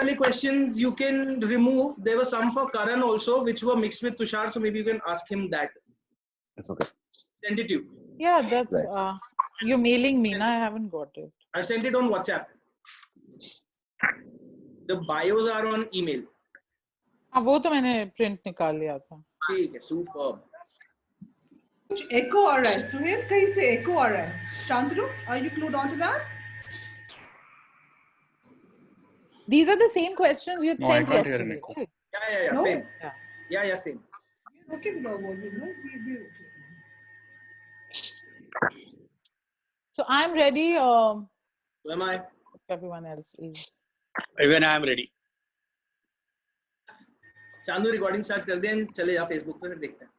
wale questions you can remove. There were some for Karan also, which were mixed with Tushar, so maybe you can ask him that. That's okay. Send it to you. Yeah, that's Right. you're mailing me, na? I haven't got it. I've sent it on WhatsApp. The bios are on email. हाँ वो तो मैंने print निकाल लिया था. ठीक है, superb. कुछ echo आ रहा है. सुहेल कहीं से echo आ रहा है. Shantanu, are you clued on to that? These are the same questions you'd sent I can't hear yesterday. an echo. Right? Yeah, No? same. Yeah. Yeah, same. We're okay with our volume, no? We're okay. So I'm ready. So am I. Everyone else is. Even I am ready. Chandu recording start कर दें, चले जा Facebook पे, फिर देखते हैं.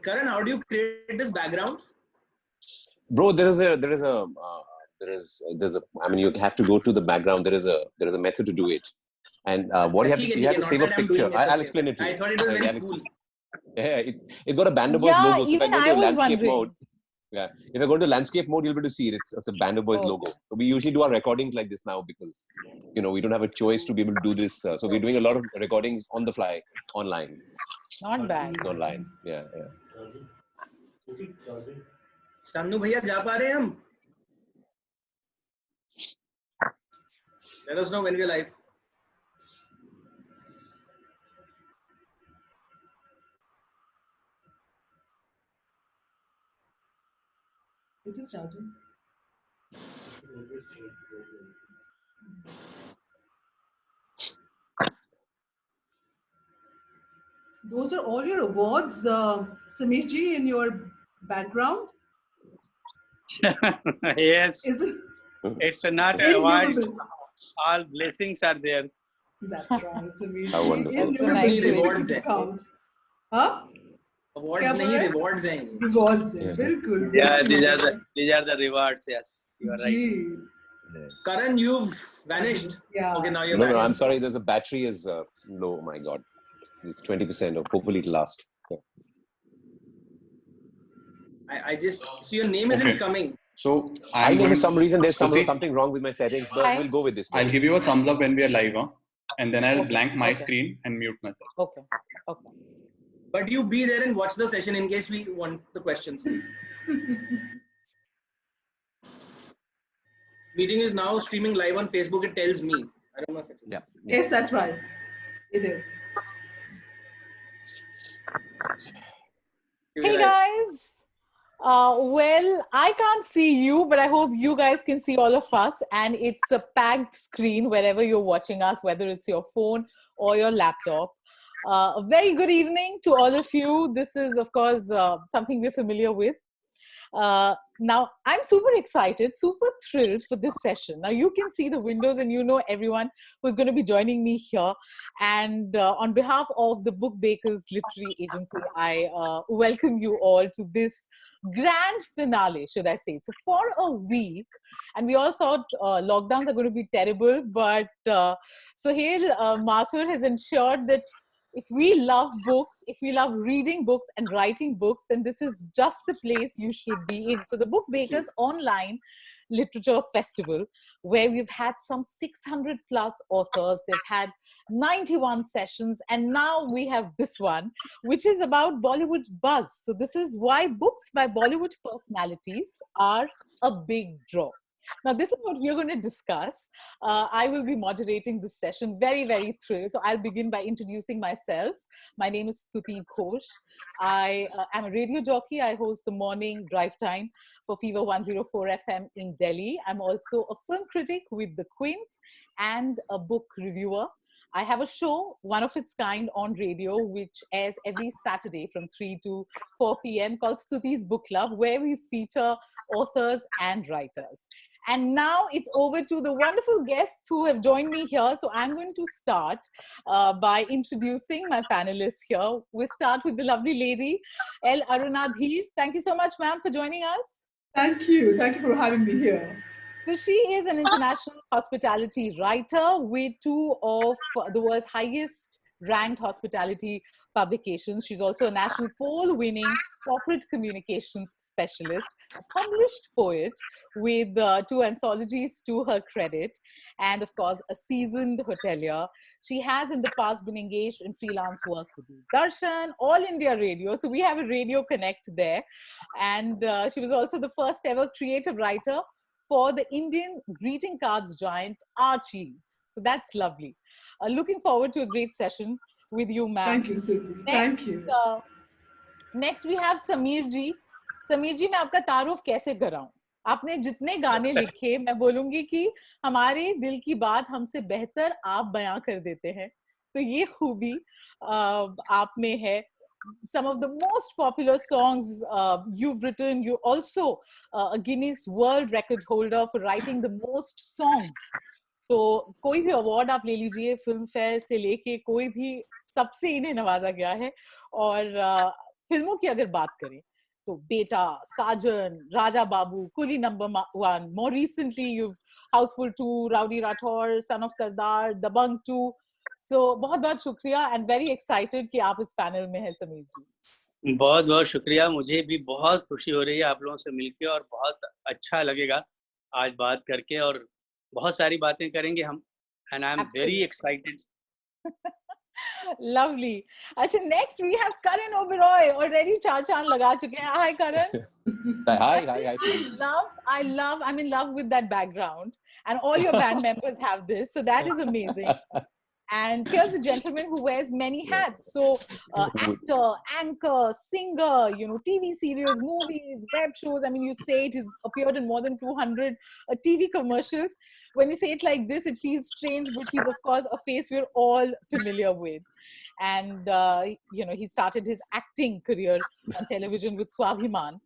Karan, how do you create this background? Bro, there's a I mean, you have to go to the background. There is a method to do it. And what you have to save a picture. I'll explain it to you. I thought it was very cool. Yeah, it's got a Band of Boys logo. So if I even go I to was landscape wondering. mode, yeah, if I go to landscape mode, you'll be able to see it. It's a Band of Boys logo. So we usually do our recordings like this now because we don't have a choice to be able to do this. So we're doing a lot of recordings on the fly, online. Not bad. Online, yeah. Chandu भैया जा पा रहे हैं हम? Let us know when we're live. It is charging. Those are all your awards, Sameer ji, in your background. Yes, Is it? it's not awards. All blessings are there. That's right, Sameer. How wonderful. That's a nice way rewards to है. count. Huh? Awards नहीं, rewards हैं. Rewards. Yeah. Bilkul. Yeah, these are the rewards. Yes, you are right. Gee. Karan, you've vanished. Yeah. Okay, now you're No, back. I'm sorry. There's a battery is low. My God, it's 20%. Or hopefully it'll last. Yeah. I just so your name isn't Okay. coming. So I know for going- some reason there's Shruti, something wrong with my settings, but Hi. we'll go with this. I'll give you a thumbs up when we are live, and then I'll Okay. blank my Okay. screen and mute myself. Okay. Okay. But you be there and watch the session in case we want the questions. Meeting is now streaming live on Facebook. It tells me. I don't know. Yeah. Yes, that's right. It is. Hey guys. Well, I can't see you, but I hope you guys can see all of us. And it's a packed screen wherever you're watching us, whether it's your phone or your laptop. A very good evening to all of you. This is, of course, something we're familiar with. Now, I'm super excited, super thrilled for this session. Now, you can see the windows and you know everyone who's going to be joining me here. And on behalf of the Book Bakers Literary Agency, I welcome you all to this grand finale, should I say. So for a week, and we all thought lockdowns are going to be terrible, but Sohail Mathur has ensured that if we love books, if we love reading books and writing books, then this is just the place you should be in. So the Book Bakers Online Literature Festival, where we've had some 600 plus authors, they've had 91 sessions, and now we have this one, which is about Bollywood buzz. So this is why books by Bollywood personalities are a big draw. Now, this is what we're going to discuss. I will be moderating this session. Very, very thrilled. So I'll begin by introducing myself. My name is Stuti Ghosh. I am a radio jockey. I host the morning drive time for Fever 104 FM in Delhi. I'm also a film critic with The Quint and a book reviewer. I have a show, one of its kind, on radio, which airs every Saturday from 3 to 4 p.m. called Stuti's Book Club, where we feature authors and writers. And now it's over to the wonderful guests who have joined me here. So I'm going to start by introducing my panelists here. We'll start with the lovely lady, L. Arunadhir. Thank you so much, ma'am, for joining us. Thank you. Thank you for having me here. So she is an international hospitality writer with two of the world's highest ranked hospitality publications. She's also a national poll-winning corporate communications specialist, a published poet with 2 anthologies to her credit, and of course, a seasoned hotelier. She has in the past been engaged in freelance work for Darshan, All India Radio. So we have a radio connect there. And she was also the first ever creative writer for the Indian greeting cards giant Archie's. So that's lovely. Looking forward to a great session with you, ma'am. Thank you, Siddhi. Thank you. Next we have Sameer ji. Sameer ji, मैं आपका तारुफ कैसे कराऊं? आपने जितने गाने लिखे, मैं बोलूंगी कि हमारे दिल की बात हमसे बेहतर आप बयां कर देते हैं. तो ये खूबी आप में है. Some of the most popular songs you've written. You're also a Guinness World Record holder for writing the most songs. तो कोई भी अवार्ड आप ले लीजिए, फिल्म फेयर से लेके कोई भी, सबसे इन्हें नवाजा गया है. और फिल्मों की अगर बात करें तो बेटा, साजन, राजा बाबू, कुली number 1. More recently, you've Houseful 2, Rowdy Rathore, Son of Sardar, Dabangg 2. So बहुत बहुत शुक्रिया and very excited कि आप इस पैनल में हैं समीर जी. बहुत बहुत शुक्रिया. मुझे भी बहुत खुशी हो रही है आप लोगों से मिलके और बहुत अच्छा लगेगा आज बात करके और बहुत सारी बातें करेंगे हम. And I'm very excited. Lovely. अच्छा, next we have Karan Oberoi. Already चार चांद लगा चुके हैं. Hi Karan. Hi. I'm in love with that background, and all your band members have this, so that is amazing. And here's a gentleman who wears many hats. So actor, anchor, singer, TV serials, movies, web shows. I mean, you say it, he's appeared in more than 200 TV commercials. When you say it like this, it feels strange, but he's, of course, a face we're all familiar with. And, he started his acting career on television with Swabhiman,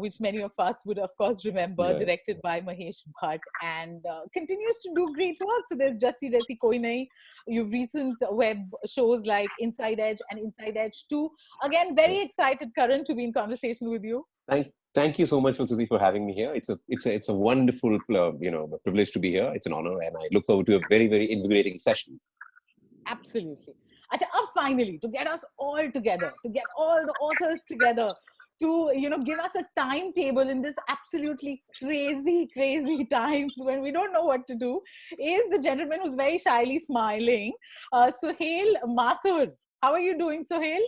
which many of us would, of course, remember, directed by Mahesh Bhatt, and continues to do great work. So there's Jassi Jaisi Koi Nahi. You've recent web shows like Inside Edge and Inside Edge 2. Again, very excited, Karan, to be in conversation with you. Thank you so much, Suti, for having me here. It's a wonderful, privilege to be here. It's an honor, and I look forward to a very, very invigorating session. Absolutely. Achha, finally, to get us all together, to get all the authors together, to give us a timetable in this absolutely crazy times when we don't know what to do, is the gentleman who's very shyly smiling, Sohail Mathur. How are you doing, Sohail?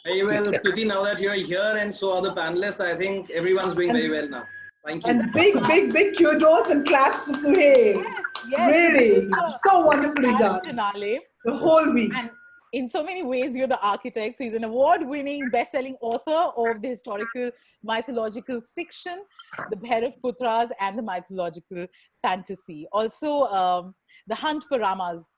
Very well, Stuti. Now that you're here and so are the panelists, I think everyone's doing very well now. Thank you. And big kudos and claps for Sohail. Yes. Really, so wonderfully done. Finale. The whole week. And in so many ways, you're the architect. So he's an award-winning, best-selling author of the historical mythological fiction, the Bhairav Putras, and the mythological fantasy. Also, The Hunt for Ramas.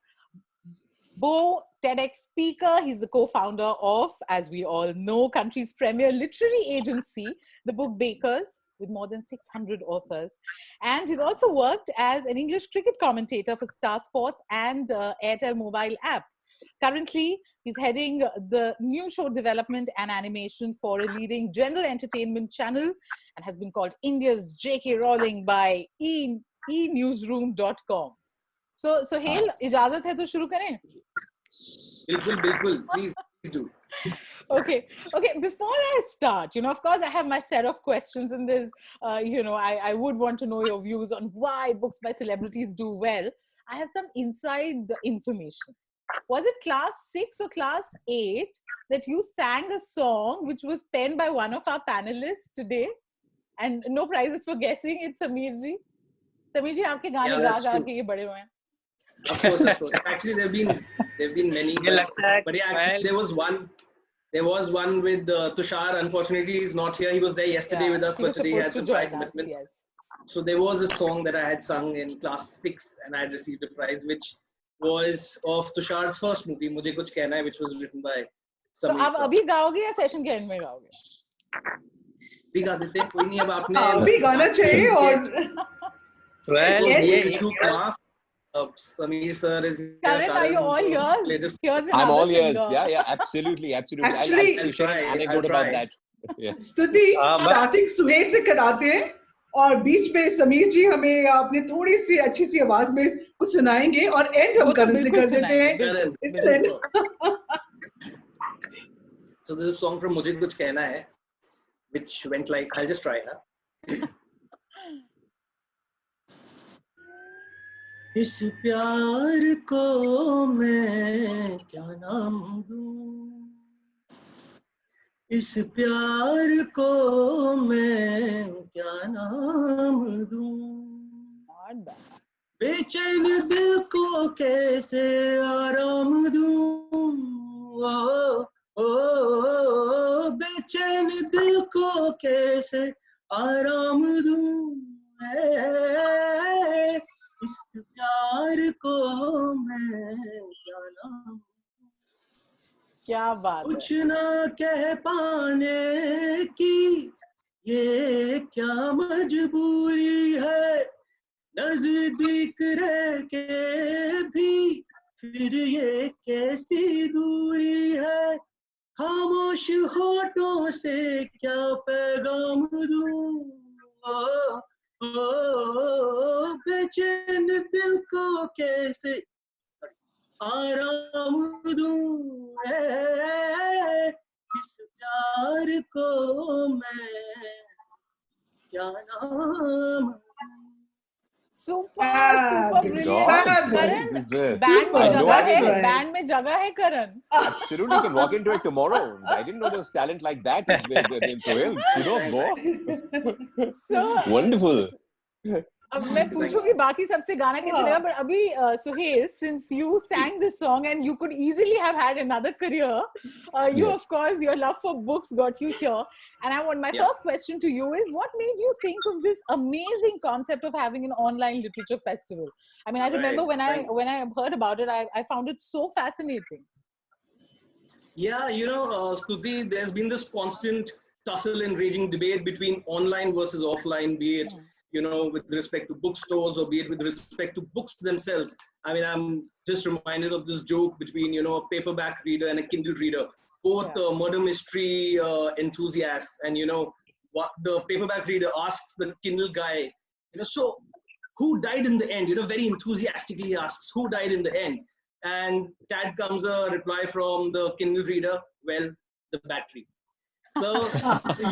Bo, TEDx speaker. He's the co-founder of, as we all know, country's premier literary agency, The Book Bakers, with more than 600 authors. And he's also worked as an English cricket commentator for Star Sports and Airtel mobile app. Currently, he's heading the new show development and animation for a leading general entertainment channel and has been called India's J.K. Rowling by enewsroom.com. So, Sohail, ijazat hai to shuru kare? Bilkul. Please do. Okay. Before I start, of course, I have my set of questions, and there's, I would want to know your views on why books by celebrities do well. I have some inside information. Was it class 6 or class 8 that you sang a song which was penned by one of our panelists today? And no prizes for guessing. It's Sameer ji. Sameer ji, aapke gaane gaa ke ye bade hue hain. Of course. Actually, there've been many. But yeah, actually, there was one with Tushar. Unfortunately, he's not here. He was there yesterday with us, but today he had some commitments. Yes. So there was a song that I had sung in class 6, and I had received a prize, which was of Tushar's first movie, Mujhe Kuch Kehna Hai, which was written by Sameer. So, आप अभी गाओगे या session के and में गाओगे? अभी गा देते हैं, कोई नहीं. अब आपने अभी गाना चाहिए और Sameer sir is here. Karan, are you all yours? I'm all ears. Yeah, absolutely. Actually, I'll share an anecdote about that. Yeah. स्तुति स्टार्टिंग सुहेल से कराते हैं और बीच में समीर जी हमें अपने थोड़ी सी अच्छी सी आवाज में कुछ सुनाएंगे और एंड हम करण से कर देते हैं. So this is a song from Mujhe Kuch Kehna Hai, which went like, I'll just try it. इस प्यार को मैं क्या नाम दूं, इस प्यार को मैं क्या नाम दूं, बेचैन दिल को कैसे आराम दूं, ओ बेचैन दिल को कैसे आराम दूं, इस प्यार को मैं क्या नाम, क्या बात है। कुछ ना कह पाने की ये क्या मजबूरी है, नजदीक रह के भी फिर ये कैसी दूरी है, खामोश होठों से क्या पैगाम दूं, बेचैन दिल को कैसे आराम दूं, इस प्यार को मैं क्या नाम। सुपर ब्रिलियंट करण, बैंड में जगह है, बैंड में जगह है करण। Absolutely, you can walk into it tomorrow. I didn't know there was talent like that in Sohail. Kudos, bro. So Wonderful. अब मैं पूछूंगी बाकी सबसे गाना कैसे लगा, पर अभी Sohail, since you sang this song and you could easily have had another career, you of course, your love for books got you here, and I want my first question to you is, what made you think of this amazing concept of having an online literature festival? I mean, I remember when I heard about it, I found it so fascinating. Yeah, you know, Stuti, there's been this constant tussle and raging debate between online versus offline, be it you know, with respect to bookstores or be it with respect to books themselves. I mean, I'm just reminded of this joke between, you know, a paperback reader and a Kindle reader, both murder mystery enthusiasts. And, you know, what the paperback reader asks the Kindle guy, you know, so who died in the end? You know, very enthusiastically asks, who died in the end? And tad comes a reply from the Kindle reader, well, the battery. So,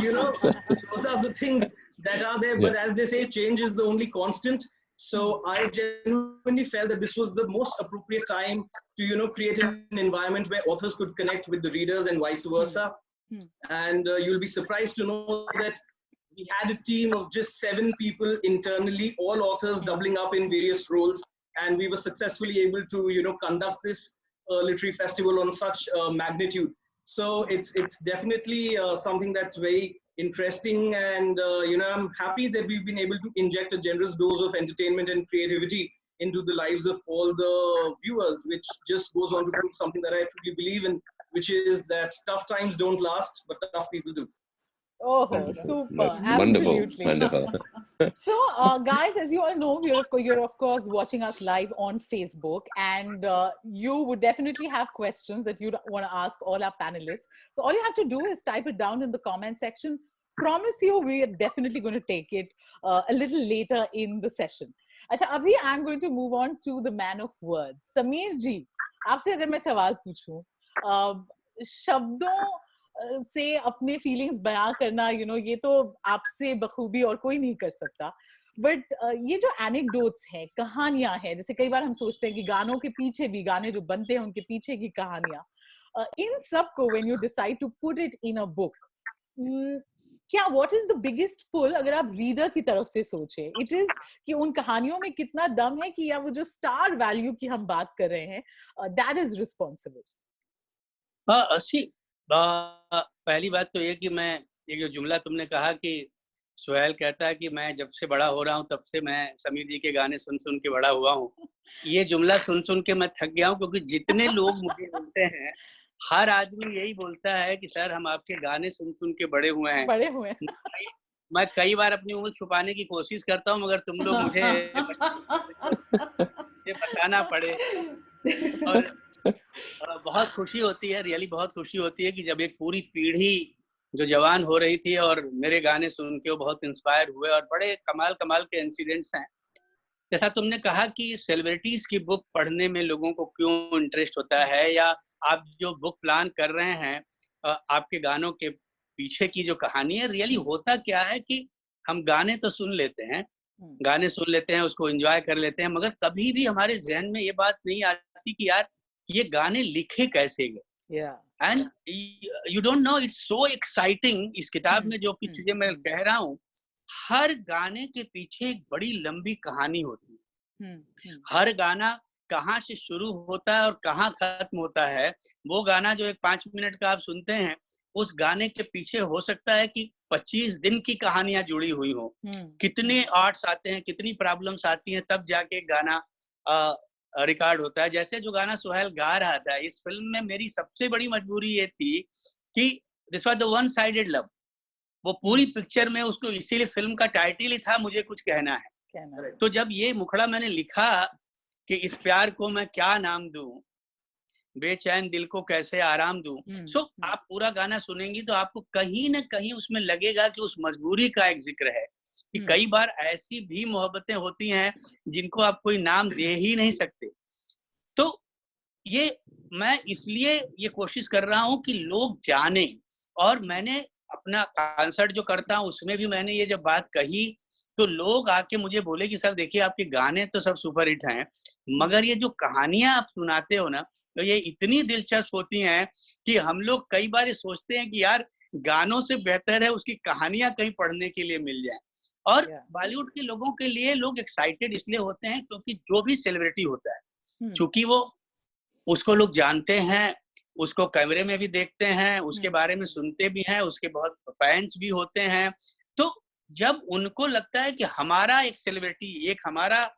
you know, those are the things that are there, but as they say, change is the only constant. So I genuinely felt that this was the most appropriate time to, you know, create an environment where authors could connect with the readers and vice versa. And you'll be surprised to know that we had a team of just 7 people internally, all authors doubling up in various roles. And we were successfully able to, you know, conduct this literary festival on such magnitude. So it's definitely something that's very interesting, and you know, I'm happy that we've been able to inject a generous dose of entertainment and creativity into the lives of all the viewers, which just goes on to prove something that I truly believe in, which is that tough times don't last, but tough people do. Oh, super. That's absolutely wonderful. So, guys, as you all know, you're of course watching us live on Facebook, and you would definitely have questions that you'd want to ask all our panelists. So all you have to do is type it down in the comment section. Promise you, we are definitely going to take it a little later in the session. अच्छा, अभी I'm going to move on to the man of words. Sameer जी, आपसे अगर मैं सवाल पूछूं, शब्दों से अपने फीलिंग्स बयां करना, you know, ये तो आपसे बखूबी और कोई नहीं कर सकता, बट ये जो एनेक्डोट्स हैं, कहानियां हैं, जैसे कई बार हम सोचते हैं कि गानों के पीछे भी, गाने जो बनते हैं उनके पीछे की कहानियां, इन सब को when you decide to put it in a book, क्या what is the biggest pull अगर आप रीडर की तरफ से सोचें, it is कि उन कहानियों में कितना दम है कि या वो जो स्टार वैल्यू की हम बात कर रहे हैं, that is responsible. असी पहली बात तो ये कि मैं ये जो जुमला तुमने कहा कि सोहेल कहता है कि मैं जब से बड़ा हो रहा हूँ तब से मैं समीर जी के गाने सुन सुन के बड़ा हुआ हूँ, ये जुमला सुन सुन के मैं थक गया हूँ, क्योंकि जितने लोग मुझे मिलते हैं हर आदमी यही बोलता है कि सर हम आपके गाने सुन सुन के बड़े हुए हैं। मैं कई बार अपनी उम्र छुपाने की कोशिश करता हूँ, मगर तुम लोग मुझे बताना पड़े। और बहुत खुशी होती है, रियली बहुत खुशी होती है कि जब एक पूरी पीढ़ी जो जवान हो रही थी और मेरे गाने सुन के वो बहुत इंस्पायर हुए, और बड़े कमाल कमाल के इंसिडेंट्स हैं। जैसा तुमने कहा कि सेलिब्रिटीज की बुक पढ़ने में लोगों को क्यों इंटरेस्ट होता है, या आप जो बुक प्लान कर रहे हैं आपके गानों के पीछे की जो कहानी है। रियली होता क्या है कि हम गाने तो सुन लेते हैं, उसको एंजॉय कर लेते हैं, मगर कभी भी हमारे जहन में ये बात नहीं आती कि यार ये गाने लिखे कैसे गए। And you don't know, it's so exciting. इस किताब में जो कुछ चीजें मैं कह रहा हूँ, हर गाने के पीछे एक बड़ी लंबी कहानी होती है। हर गाना कहाँ से शुरू होता है और कहाँ खत्म होता है। वो गाना जो एक 5 मिनट का आप सुनते हैं, उस गाने के पीछे हो सकता है कि 25 दिन की कहानियां जुड़ी हुई हो। कितने आर्ट्स आते हैं, कितनी प्रॉब्लम्स आती हैं, तब जाके गाना रिकॉर्ड होता है। जैसे जो गाना सुहेल गा रहा था, इस फिल्म में मेरी सबसे बड़ी मजबूरी ये थी कि this was the one sided love. वो पूरी पिक्चर में उसको, इसीलिए फिल्म का टाइटल ही था मुझे कुछ कहना है। तो जब ये मुखड़ा मैंने लिखा कि इस प्यार को मैं क्या नाम दूं, बेचैन दिल को कैसे आराम दूं, सो आप पूरा गाना सुनेंगी तो आपको कहीं ना कहीं उसमें लगेगा कि उस मजबूरी का एक जिक्र है कि कई बार ऐसी भी मोहब्बतें होती हैं जिनको आप कोई नाम दे ही नहीं सकते। तो ये मैं इसलिए ये कोशिश कर रहा हूँ कि लोग जाने, और मैंने अपना कॉन्सर्ट जो करता हूँ उसमें भी मैंने ये जब बात कही तो लोग आके मुझे बोले कि सर देखिए आपके गाने तो सब सुपर हिट हैं, मगर ये जो कहानियां आप सुनाते हो ना, तो ये इतनी दिलचस्प होती हैं कि हम लोग कई बार ये सोचते हैं कि यार गानों से बेहतर है उसकी कहानियां कहीं पढ़ने के लिए मिल जाए। और बॉलीवुड के लोगों के लिए लोग एक्साइटेड इसलिए होते हैं क्योंकि जो भी सेलिब्रिटी होता है, चूंकि वो उसको लोग जानते हैं, उसको कैमरे में भी देखते हैं, उसके बारे में सुनते भी हैं, उसके बहुत फैंस भी होते हैं। तो जब उनको लगता है कि हमारा एक सेलिब्रिटी, एक हमारा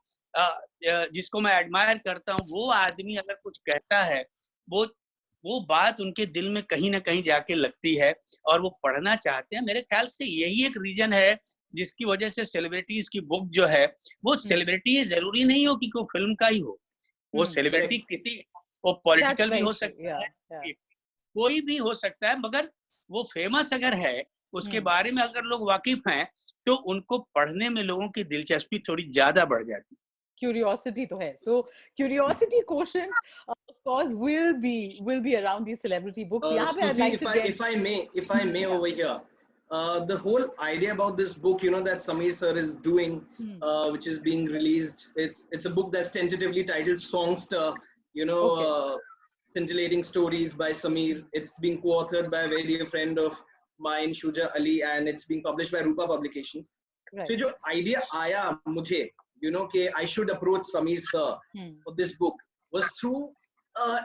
जिसको मैं एडमायर करता हूँ, वो आदमी अगर कुछ कहता है, वो बात उनके दिल में कहीं ना कहीं जाके लगती है और वो पढ़ना चाहते हैं। मेरे ख्याल से यही एक रीजन है जिसकी वजह से सेलिब्रिटीज की बुक जो है, वो सेलिब्रिटी जरूरी नहीं हो कि कोई फिल्म का ही हो, वो सेलिब्रिटी किसी, वो पॉलिटिकल भी हो सकता है, कोई भी हो सकता है, मगर वो फेमस अगर है, उसके बारे में अगर लोग वाकिफ हैं, तो उनको पढ़ने में लोगों की दिलचस्पी थोड़ी ज्यादा बढ़ जाती है। Curiosity तो है, so curiosity quotient of course will be around these celebrity books. I'd like to get... if I may over here, the whole idea about this book, that Samir sir is doing, which is being released, it's a book that's tentatively titled Songster, scintillating stories by Samir. It's being co-authored by a very dear friend of mine, Shuja Ali, and it's being published by Rupa Publications. Right. So जो idea आया मुझे, कि I should approach Samir sir for this book was through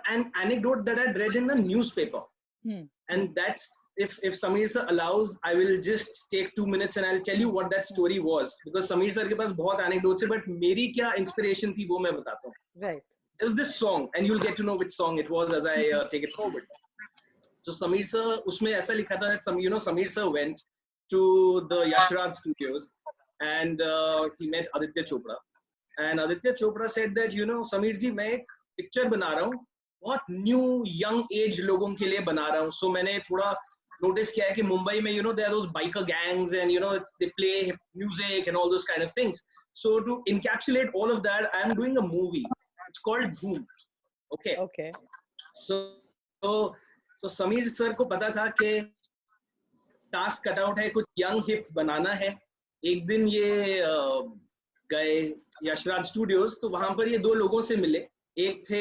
an anecdote that I'd read in a newspaper. And that's, if Samir sir allows, I will just take 2 minutes and I'll tell you what that story was, because Samir sir के पास बहुत anecdotes है, but मेरी क्या inspiration थी वो मैं बताता हूँ. Right. There was this song, and you'll get to know which song it was as I take it forward. So Samir sir, उसमें ऐसा लिखा था that Samir sir went to the Yash Raj Studios and he met Aditya Chopra, and Aditya Chopra said that Samir ji, मैं एक picture बना रहा हूँ, बहुत न्यू यंग एज लोगों के लिए बना रहा हूँ. So मैंने थोड़ा नोटिस किया है कि मुंबई में there are those biker gangs and they play music and all those kind of things. So to encapsulate all of that, I am doing a movie. It's called Boom. Okay. So Samir sir को पता था कि task cut out है, कुछ young hip बनाना है. एक दिन ये गए यशराज स्टूडियोज, तो वहां पर ये दो लोगों से मिले. एक थे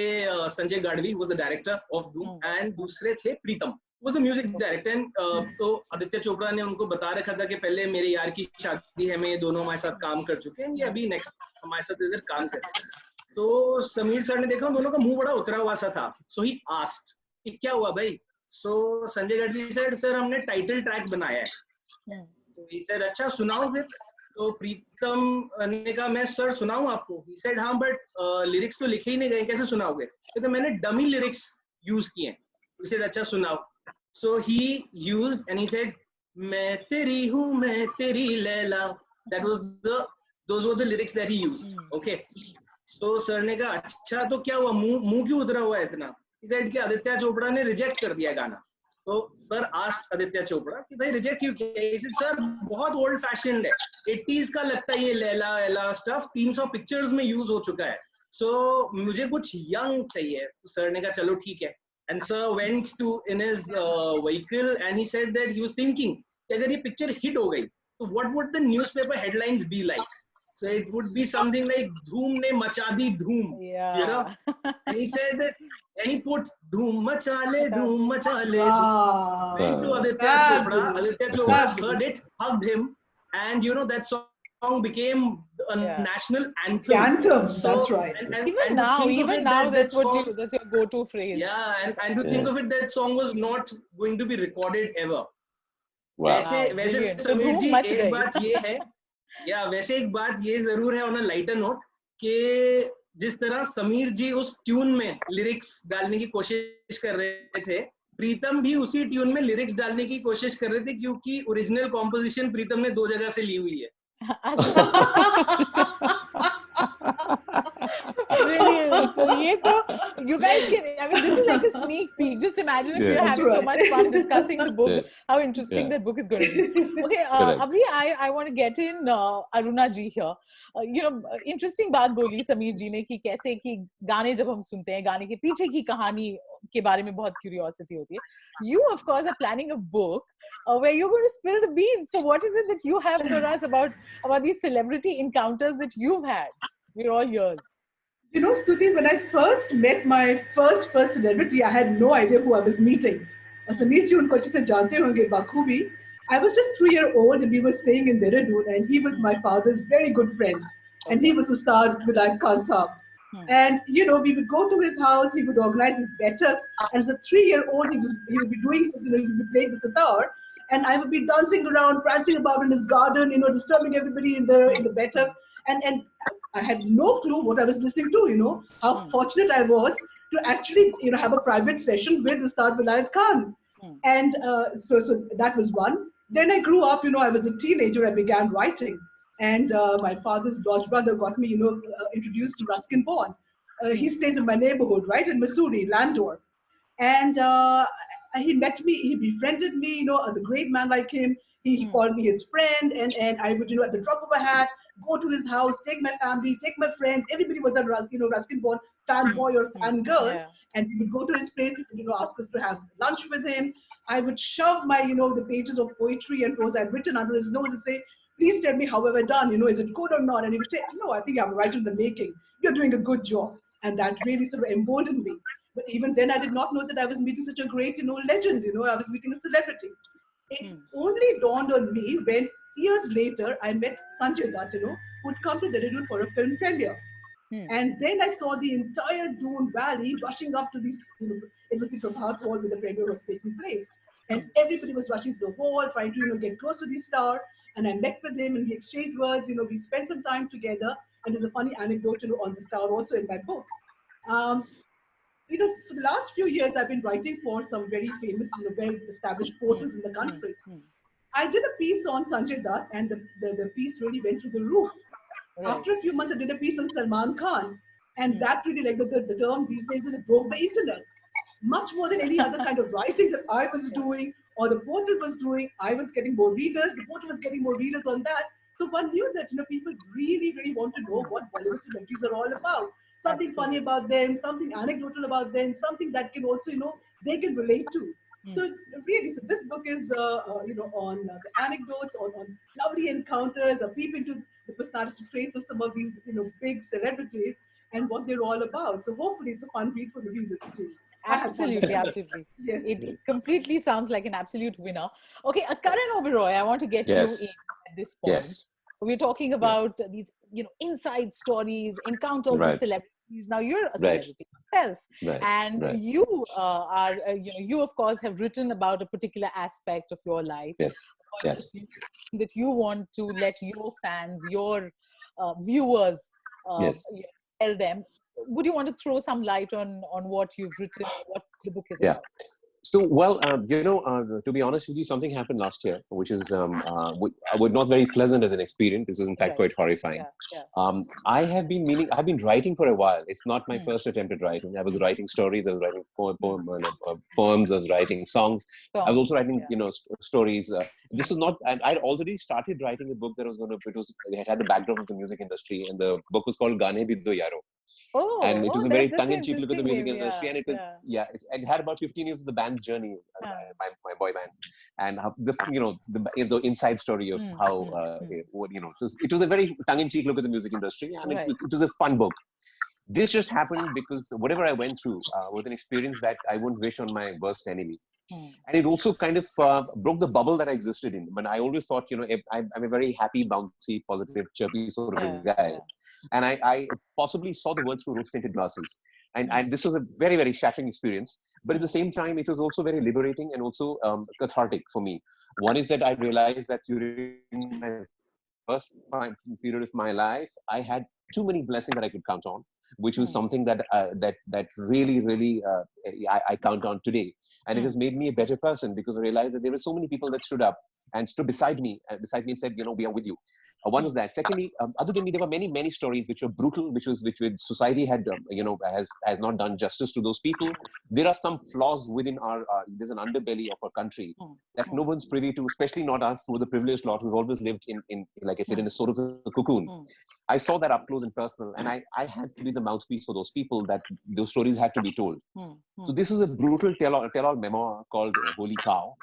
Sanjay Gadhvi, was the director of Dhoom, and दूसरे थे Pritam, was the music director. And तो आदित्य चोपड़ा ने उनको बता रखा था कि पहले मेरे यार की शादी है, मैं ये दोनों हमारे साथ काम कर चुके हैं, ये अभी नेक्स्ट हमारे साथ इधर काम कर रहे हैं. तो समीर सर ने देखा उन दोनों का मुंह बड़ा उतरा हुआ सा था. सो ही आस्क्ड कि क्या हुआ भाई. सो संजय गाडवी सेड, सर हमने टाइटल ट्रैक बनाया है. तो ही सेड अच्छा सुनाओ फिर. तो प्रीतम ने कहा मैं सर सुनाऊं आपको. ही सेड हाँ, बट लिरिक्स तो लिखे ही नहीं गए, कैसे सुनाओगे. तो मैंने डमी लिरिक्स यूज किए. ही सेड अच्छा सुनाओ. So he used and he said मैं तेरी हूं मैं तेरी Laila. That was those were the lyrics that he used. Okay. So sir ने कहा अच्छा तो क्या हुआ, मुंह क्यों उतरा हुआ है इतना. ही सेड कि आदित्य चोपड़ा ने रिजेक्ट कर दिया गाना. तो सर आस्क्ड आदित्य चोपड़ा कि भाई रिजेक्ट क्यों किया. सर बहुत ओल्ड फैशन्ड है, 80s का लगता है ये लैला एला स्टफ 300 पिक्चर्स में यूज हो चुका है. सो मुझे कुछ यंग चाहिए. तो सर ने कहा चलो ठीक है. And sir went to in his vehicle and he said that he was thinking, अगर ये picture hit हो गई, so what would the newspaper headlines be like? So it would be something like Dhoom ne macha di dhoom. Yeah. You know? And he said that, and he put Dhoom macha le, Dhoom macha le. Wow. Went to Aditya Chopra. Aditya Chopra heard it, hugged him, and you know that song became a national anthem. Anthem, so, that's right. Even now, that's your go-to phrase. Yeah, and to think of it, that song was not going to be recorded ever. Wow. वैसे समीर जी एक बात ये है, वैसे एक बात ये जरूर है on a lighter note कि जिस तरह समीर जी उस ट्यून में लिरिक्स डालने की कोशिश कर रहे थे, प्रीतम भी उसी ट्यून में लिरिक्स डालने की कोशिश कर रहे थे, क्योंकि ओरिजिनल कॉम्पोजिशन प्रीतम ने 2 जगह से ली हुई है. Brilliant. So you guys can, I mean, this is like a sneak peek. Just imagine if you're having so much fun discussing the book, how interesting that book is going to be. Okay, Abhi, I want to get in Aruna ji here. You know, interesting बात बोली समीर जी ने कि कैसे कि गाने जब हम सुनते हैं, गाने के पीछे की कहानी के बारे में बहुत curiosity होती है. You, of course, are planning a book where you're going to spill the beans. So what is it that you have for us about these celebrity encounters that you've had? We're all yours. You know, Stuti, when I first met my first celebrity, I had no idea who I was meeting. Sameer ji unko अच्छे से जानते होंगे बखूबी. I was just 3-year-old and we were staying in Dehradun, and he was my father's very good friend, and he was Ustad Vilayat Khan Saab. And you know, we would go to his house, he would organize his betters, and as a 3-year-old, he would be doing, you know, he would be playing the sitar, and I would be dancing around, prancing about in his garden, you know, disturbing everybody in the better. And I had no clue what I was listening to, you know, how fortunate I was to actually, you know, have a private session with Ustad Vilayat Khan. And so that was one. Then I grew up, you know, I was a teenager, I began writing. And my father's Dodge brother got me, you know, introduced to Ruskin Bond. He stays in my neighborhood, right, in Missouri, Landor. And he met me, he befriended me, you know, a great man like him. He called me his friend, and I would, you know, at the drop of a hat, go to his house, take my family, take my friends. Everybody was a, you know, Ruskin Bond fanboy or fangirl. And we would go to his place, you know, ask us to have lunch with him. I would shove my, you know, the pages of poetry and prose I'd written under his nose and say, please tell me how have I done, you know, is it good or not? And he would say, no, I think I'm right in the making. You're doing a good job. And that really sort of emboldened me. But even then, I did not know that I was meeting such a great, you know, legend, you know, I was meeting a celebrity. It only dawned on me when years later, I met Sanjay Dutt, you know, who'd come to Dehradun for a film premiere. And then I saw the entire Doon Valley rushing up to this, you know, it was the Prabhat Hall where the premiere was taking place. And everybody was rushing to the hall, trying to, you know, get close to the star. And I met with him and we exchanged words, you know, we spent some time together. And there's a funny anecdote, you know, on the star also in my book. You know, for the last few years, I've been writing for some very famous, you know, well-established portals in the country. I did a piece on Sanjay Dutt, and the piece really went through the roof. After a few months, I did a piece on Salman Khan, and that really, like the term these days is it broke the internet. Much more than any other kind of writing that I was doing or the portal was doing, I was getting more readers, the portal was getting more readers on that. So one knew that, you know, people really, really want to know what Bollywood celebrities are all about. Something funny about them, something anecdotal about them, something that can also, you know, they can relate to. So really, so this book is, you know, on the anecdotes, on lovely encounters, a peep into the personality traits of some of these, you know, big celebrities and what they're all about. So hopefully it's a fun read for the readers too. Absolutely, absolutely. Yes. It completely sounds like an absolute winner. Okay, Karan Oberoi, I want to get you in at this point. Yes. We're talking about these, you know, inside stories, encounters with celebrities. Now you're a celebrity yourself, and you are, you know, you of course have written about a particular aspect of your life. Yes. That you want to let your fans, your viewers, tell them. Would you want to throw some light on what you've written, what the book is about? So, well, you know, to be honest with you, something happened last year, which is was not very pleasant as an experience. This was, in fact, quite horrifying. I've been writing for a while. It's not my first attempt at writing. I was writing stories. I was writing poems. I was writing songs. I was also writing, you know, stories. This was not. And I'd already started writing a book that was going to. It had the background of the music industry, and the book was called Gaane Bhi Do Yaro. And it was a very tongue-in-cheek look at the music name. industry, and it was it had about 15 years of the band's journey, my boy band, and the inside story of how so it was a very tongue-in-cheek look at the music industry, and it was a fun book. This just happened because whatever I went through was an experience that I wouldn't wish on my worst enemy. And it also kind of broke the bubble that I existed in. But I always thought, I'm a very happy, bouncy, positive, chirpy sort of guy. And I possibly saw the world through rose-tinted glasses. And this was a very, very shattering experience. But at the same time, it was also very liberating and also cathartic for me. One is that I realized that during my first period of my life, I had too many blessings that I could count on, which was something that really, really I count on today. And it has made me a better person because I realized that there were so many people that stood up and stood beside me and said, we are with you. One was that. Secondly, other than me, there were many, many stories which were brutal, which society had, has not done justice to those people. There are some flaws within there's an underbelly of our country that no one's privy to, especially not us, who are the privileged lot who've always lived in like I said, in a sort of a cocoon. I saw that up close and personal, and I had to be the mouthpiece for those people that those stories had to be told. So this is a brutal tell-all memoir called Holy Cow.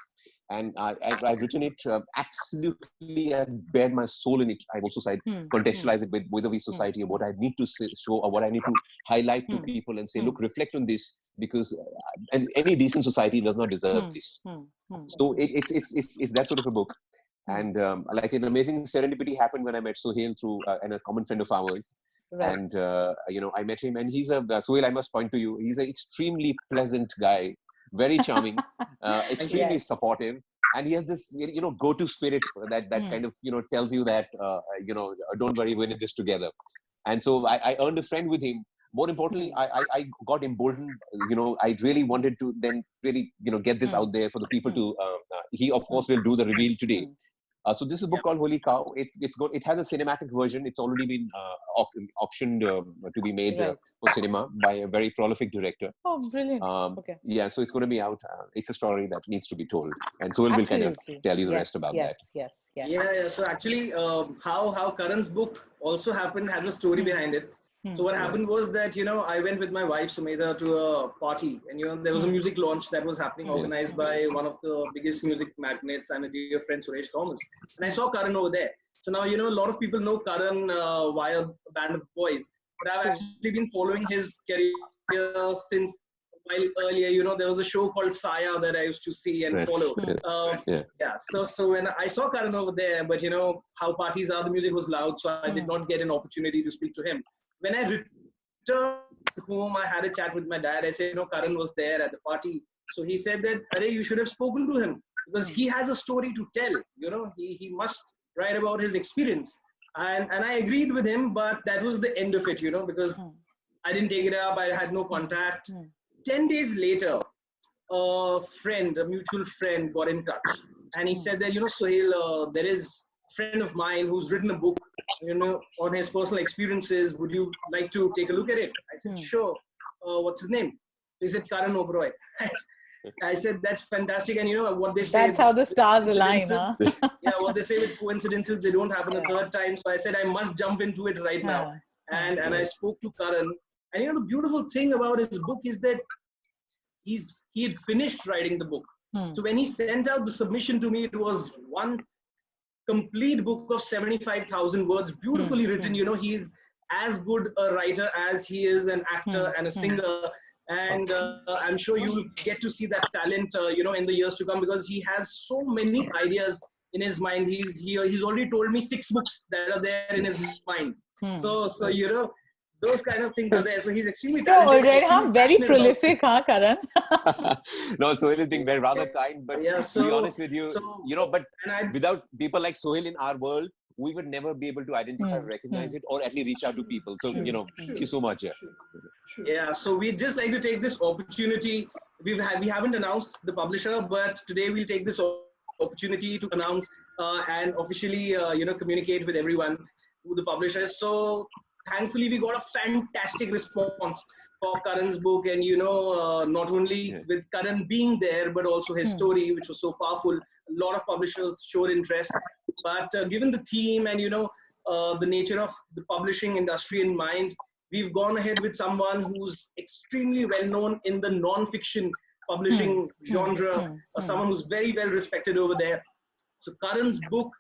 And I've written it absolutely, I bared my soul in it. I've also contextualized it with the society, what I need to show or what I need to highlight to people and say, look, reflect on this because and any decent society does not deserve this. So it's that sort of a book. And like an amazing serendipity happened when I met Sohail through and a common friend of ours. Right. And, I met him and he's Sohail, I must point to you, he's an extremely pleasant guy. Very charming, extremely supportive, and he has this go-to spirit that kind of tells you that don't worry, we're in this together. And so I earned a friend with him. More importantly, I got emboldened. I really wanted to then really get this out there for the people to. He of course will do the reveal today. So this is a book called Holy Cow. It's good. It has a cinematic version. It's already been auctioned to be made for cinema by a very prolific director. Oh, brilliant! Okay. Yeah, so it's going to be out. It's a story that needs to be told, and so we'll kind of tell you the rest about that. Yes. Yeah. So actually, how Karan's book also happened has a story behind it. So what happened was that, I went with my wife, Sumedha, to a party and, there was a music launch that was happening organized by one of the biggest music magnates and a dear friend, Suresh Thomas. And I saw Karan over there. So now, a lot of people know Karan via a band of boys, but I've actually been following his career since a while earlier. There was a show called Saya that I used to see and follow. So when I saw Karan over there, but how parties are, the music was loud, so I did not get an opportunity to speak to him. When I returned home, I had a chat with my dad. I said, Karan was there at the party. So he said that, Arey, you should have spoken to him because he has a story to tell. He must write about his experience. And I agreed with him, but that was the end of it, because I didn't take it up. I had no contact. 10 days later, a mutual friend got in touch. And he said that, Sohail, there is a friend of mine who's written a book on his personal experiences. Would you like to take a look at it? I said, sure. What's his name? He said, Karan Oberoi. I said, that's fantastic. And what they say. That's how the stars align, huh? Yeah, what they say with coincidences, they don't happen a third time. So I said, I must jump into it right now. And I spoke to Karan. And the beautiful thing about his book is that he had finished writing the book. So when he sent out the submission to me, it was one complete book of 75,000 words, beautifully written. He's as good a writer as he is an actor and a singer. And I'm sure you will get to see that talent, in the years to come, because he has so many ideas in his mind. He's already told me 6 books that are there in his mind. So those kind of things are there. So he's extremely talented. Very prolific, huh, Karan? No, Sohail is being rather kind, but to be honest with you, but without people like Sohail in our world, we would never be able to identify, recognize it, or at least reach out to people. So, thank you so much. Yeah, so we'd just like to take this opportunity. We haven't announced the publisher, but today we'll take this opportunity to announce and officially, communicate with everyone who the publisher is. So thankfully, we got a fantastic response for Karan's book, and not only with Karan being there, but also his story, which was so powerful. A lot of publishers showed interest, but given the theme and the nature of the publishing industry in mind, we've gone ahead with someone who's extremely well known in the non-fiction publishing genre, someone who's very well respected over there. So Karan's book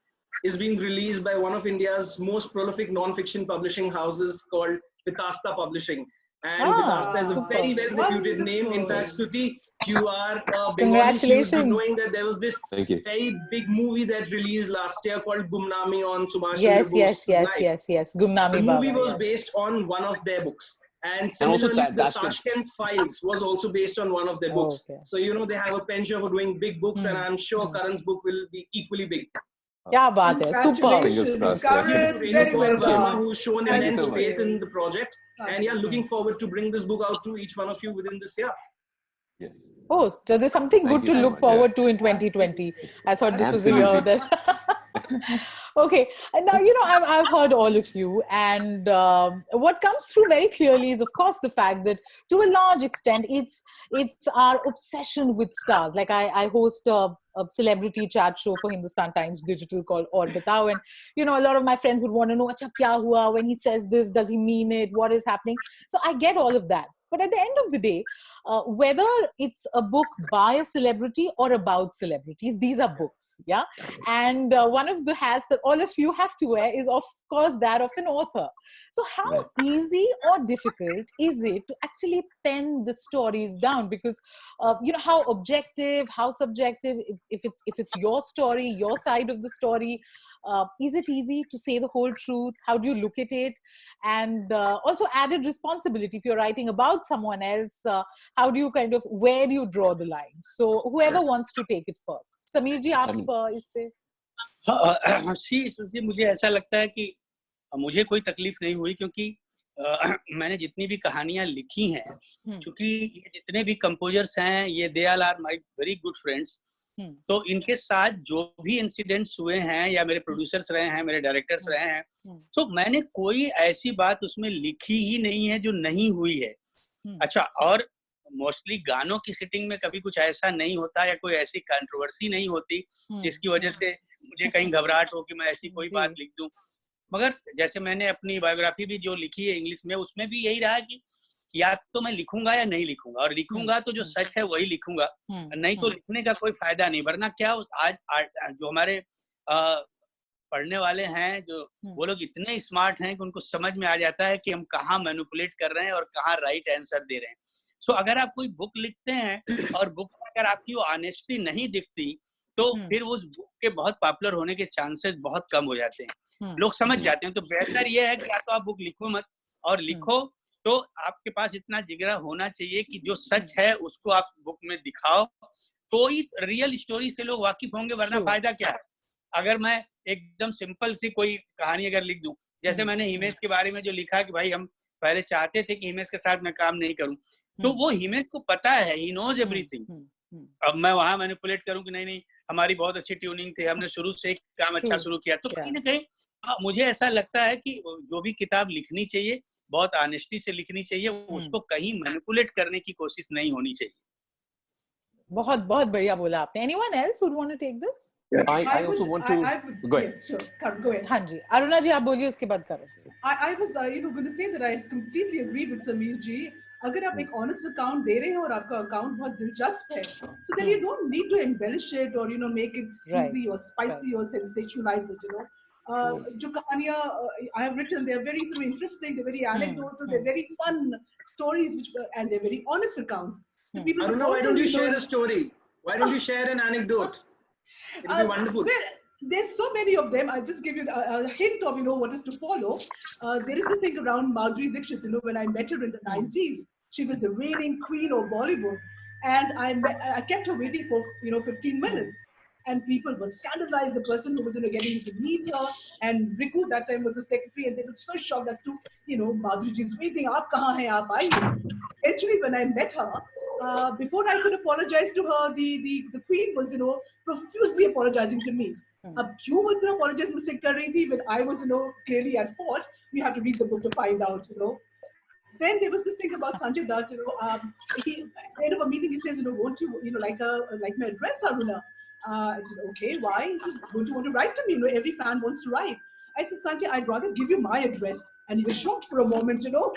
is being released by one of India's most prolific non-fiction publishing houses called Vitasta Publishing. And Vitasta is a very well-reputed name. In fact, Stuti, you are a Bengali, so you'd be knowing that there was this very big movie that released last year called Gumnami on Subhash Chandra Bose's life. Yes. Gumnami The movie was based on one of their books. And similarly, the Tashkent Files was also based on one of their books. So, you know, they have a penchant for doing big books, and I'm sure Karan's book will be equally big. Kya baat hai, super. Fingers crossed. Who's shown immense faith in the project, and looking forward to bring this book out to each one of you within this year. Yes. Oh, so there's something good to look forward to in 2020. I thought this was a year that. Okay, and now, you know, I've heard all of you, and what comes through very clearly is, of course, the fact that to a large extent it's our obsession with stars. Like I host a celebrity chat show for Hindustan Times Digital called Aur Batao, and you know, a lot of my friends would want to know, acha kya hua when he says this, does he mean it, what is happening? So I get all of that. But at the end of the day, whether it's a book by a celebrity or about celebrities, these are books, yeah? And one of the hats that all of you have to wear is, of course, that of an author. So how easy or difficult is it to actually pen the stories down? Because, you know, how objective, how subjective, if it's your story, your side of the story, is it easy to say the whole truth? How do you look at it? And also added responsibility. If you're writing about someone else, how do you where do you draw the line? So whoever wants to take it first. Sameer ji, aap is pe? मुझे ऐसा लगता है कि मुझे कोई तकलीफ नहीं हुई, क्योंकि मैंने जितनी भी कहानियां लिखी हैं, क्योंकि ये जितने भी कंपोजर्स हैं, ये they all are my very good friends, तो इनके साथ जो भी इंसिडेंट्स हुए हैं, या मेरे प्रोड्यूसर्स रहे हैं, मेरे डायरेक्टर्स रहे हैं, तो मैंने कोई ऐसी बात उसमें लिखी ही नहीं है जो नहीं हुई है। अच्छा, और मोस्टली गानों की सिटिंग में कभी कुछ ऐसा नहीं होता, या कोई ऐसी कंट्रोवर्सी नहीं होती जिसकी वजह से मुझे कहीं घबराहट हो कि मैं ऐसी कोई बात लिख दूं। मगर जैसे मैंने अपनी बायोग्राफी भी जो लिखी है इंग्लिश में, उसमें भी यही रहा कि या तो मैं लिखूंगा या नहीं लिखूंगा, और लिखूंगा तो जो सच है वही लिखूंगा, नहीं तो लिखने का कोई फायदा नहीं। वरना क्या, आज जो हमारे पढ़ने वाले हैं, जो वो लोग इतने स्मार्ट हैं कि उनको समझ में आ जाता है कि हम कहाँ मैनिपुलेट कर रहे हैं और कहाँ राइट आंसर दे रहे हैं। सो अगर आप कोई बुक लिखते हैं और बुक में अगर आपकी वो ऑनेस्टी नहीं दिखती, तो फिर उस बुक के बहुत पॉपुलर होने के चांसेस बहुत कम हो जाते हैं, लोग समझ जाते हैं। तो बेहतर ये है कि या तो आप बुक लिखो मत, और लिखो तो आपके पास इतना जिगरा होना चाहिए कि जो सच है उसको आप बुक में दिखाओ, तो ही रियल स्टोरी से लोग वाकिफ होंगे। वरना फायदा क्या है? अगर मैं एकदम सिंपल सी कोई कहानी अगर लिख दूं, जैसे मैंने हिमेश के बारे में जो लिखा कि भाई हम पहले चाहते थे कि हिमेश के साथ मैं काम नहीं करूं, तो वो हिमेश को पता है, ही नोज एवरीथिंग। अब मैं वहां मैनिपुलेट करूं कि नहीं हमारी बहुत अच्छी ट्यूनिंग थी, हमने शुरू से काम अच्छा शुरू किया, तो कहीं ना कहीं मुझे ऐसा लगता है कि जो भी किताब लिखनी चाहिए बहुत ऑनेस्टी से लिखनी चाहिए, उसको कहीं मैनिपुलेट करने की कोशिश नहीं होनी चाहिए। बहुत बहुत बढ़िया बोला आपने। Anyone else would want to take this? I also want to go ahead. Yes, sure. Go ahead. हाँ जी, अरुणा जी आप बोलिए, उसके बाद करो। I was going to say that I completely agree with Sameer ji. अगर आप एक honest account दे रहे हैं और आपका account बहुत दिलचस्प है, so then you don't need to embellish it or make it cheesy or spicy or sensationalize it. जो कहानियाँ I have written, they are very interesting, they're very anecdotal, they're very fun stories, and they're very honest accounts. Aruna, why don't you share a story? Why don't you share an anecdote? It'll be wonderful. There's so many of them. I'll just give you a hint of what is to follow. There is a thing around Madhuri Dixit. When I met her in the 90s, she was the reigning queen of Bollywood, and I kept her waiting for 15 minutes, and people were scandalized. The person who was getting to meet her, and Riku that time was the secretary, and they were so shocked as to Madhuri ji is waiting. Aap kahan hai? Aap aaye. Eventually, when I met her, before I could apologize to her, the queen was profusely apologizing to me. अब क्यों वो इतना apologize मुझसे कर रही थी? When I was clearly at fault, we had to read the book to find out. Then there was this thing about Sanjay Dutt. He at the end of a meeting he says, won't you like my address, Aruna? I said, okay, why? He says, don't you want to write to me? Every fan wants to write. I said, Sanjay, I'd rather give you my address And he was shocked for a moment, you know.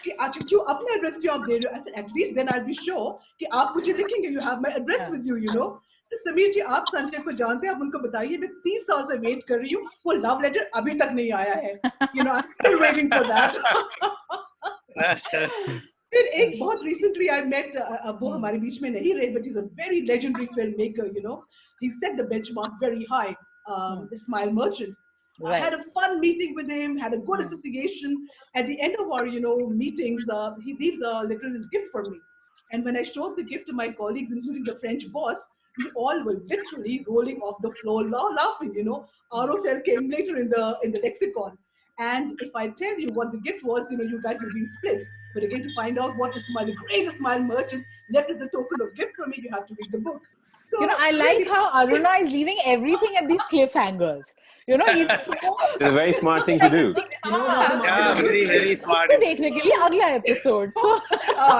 कि अच्छा क्यों अपना address क्यों आप दे रहे हो? I said, at least then I'll be sure कि आप मुझे लिखेंगे, you have my address with you, you know. तो समीर जी आप संजय को जानते हैं, आप उनको बताइए मैं 30 साल से वेट कर रही हूँ, वो लव लेटर अभी तक नहीं आया है, you know, I'm still waiting for that. फिर एक बहुत recently I met वो हमारे बीच में नहीं रहे, but he's a very legendary filmmaker, you know. He set the benchmark very high. Ismail Merchant. Right. I had a fun meeting with him, had a good association. At the end of our, you know, meetings, he leaves a little gift for me. And when I showed the gift to my colleagues, including the French boss, we all were literally rolling off the floor laughing, you know. ROFL came later in the lexicon. And if I tell you what the gift was, you know, you guys will be split. But again, to find out what Ismail, the great Ismail Merchant, left as a token of gift from me, you have to read the book. So, you know, I like how Aruna is leaving everything at these cliffhangers. You know, it's so... It's a very smart thing to do. You know how to market. Very, very smart. Episode. So,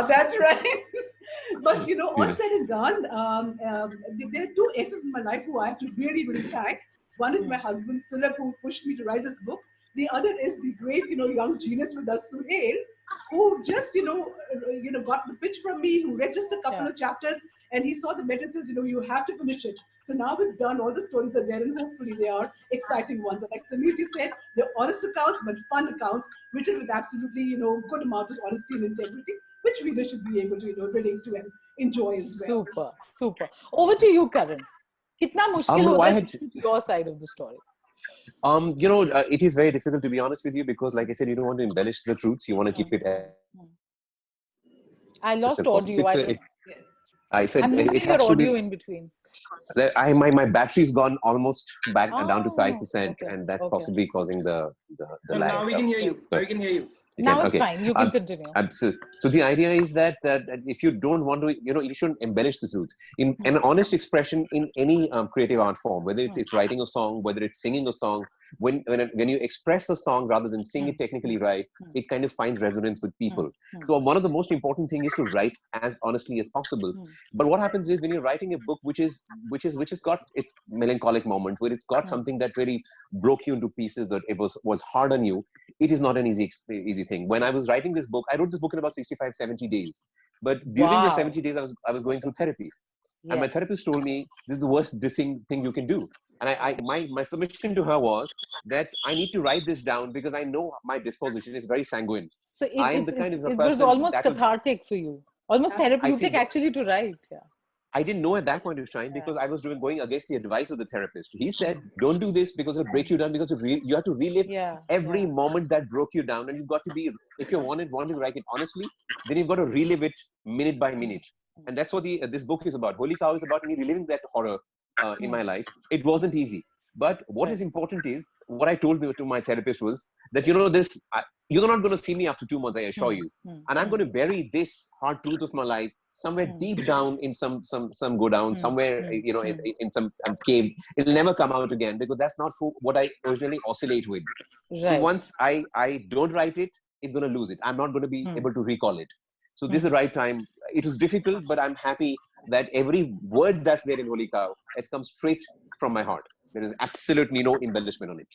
that's right. But, you know, all said and done, there are two S's in my life who I have to really, really thank. One is my husband, Sulab, who pushed me to write this book. The other is the great, you know, young genius with us, Suhail, who just, you know, got the pitch from me, who read just a couple of chapters, and he saw the meta says, you know, you have to finish it. So now it's done, all the stories are there, and hopefully they are exciting ones. And like Sameerji said, they're honest accounts, but fun accounts, written with absolutely, you know, good amount of honesty and integrity, which readers should be able to, you know, relate to and enjoy as well. Super, super. Over to you, Karan. Kitna mushkil hota hai your side of the story? You know, it is very difficult, to be honest with you, because like I said, you don't want to embellish the truth. You want to keep it. I lost audio. I said I'm it has your to audio be. In between. My battery's gone almost back down to 5%, and that's possibly causing the lag. Now we can hear you. Now we can hear you. Now it's fine. You can continue. Absolutely. So the idea is that if you don't want to, you know, you shouldn't embellish the truth. In an honest expression in any creative art form, whether it's writing a song, whether it's singing a song, when you express a song rather than sing it technically right, it kind of finds resonance with people. So one of the most important things is to write as honestly as possible. But what happens is when you're writing a book which has got its melancholic moment, where it's got something that really broke you into pieces, that it was hard on you, it is not an easy thing. When I was writing this book, I wrote this book in about 65-70 days. But during the 70 days, I was going through therapy. Yes. And my therapist told me, this is the worst thing you can do. And my submission to her was that I need to write this down because I know my disposition is very sanguine. So it was almost cathartic for you. Almost therapeutic actually to write. Yeah. I didn't know at that point of time because I was going against the advice of the therapist. He said, don't do this because it'll break you down, because you have to relive every moment that broke you down. And you've got to be, if you want to write it honestly, then you've got to relive it minute by minute. And that's what this book is about. Holy Cow is about me reliving that horror in my life. It wasn't easy. But what is important is, what I told to my therapist was that, you know, you're not going to see me after 2 months, I assure you. And I'm going to bury this hard truth of my life somewhere deep down in some go down, somewhere, you know, in some cave. It'll never come out again, because that's not what I originally oscillate with. Right. So once I don't write it, it's going to lose it. I'm not going to be able to recall it. So this is the right time. It was difficult, but I'm happy that every word that's there in Holy Cow has come straight from my heart. There is absolutely no embellishment on it.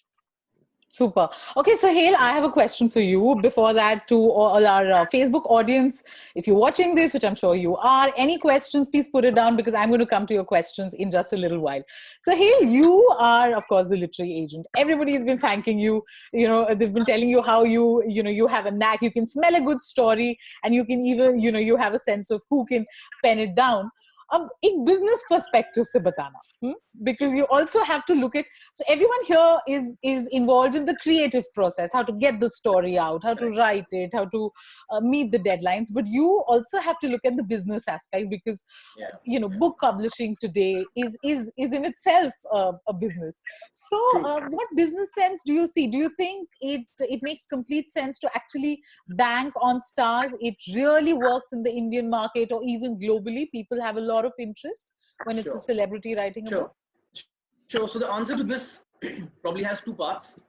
Super. Okay, so Hale, I have a question for you. Before that, to all our Facebook audience, if you're watching this, which I'm sure you are, any questions, please put it down, because I'm going to come to your questions in just a little while. So Hale, you are, of course, the literary agent. Everybody has been thanking you. You know, they've been telling you how you have a knack. You can smell a good story, and you can even, you have a sense of who can pen it down. In business perspective se batana, because you also have to look at, so everyone here is involved in the creative process, how to get the story out, how to write it, how to meet the deadlines, but you also have to look at the business aspect, because book publishing today is in itself a business. So what business sense do you see? Do you think it makes complete sense to actually bank on stars? It really works in the Indian market or even globally? People have a lot of interest when it's a celebrity writing a book? Sure. So the answer to this probably has two parts.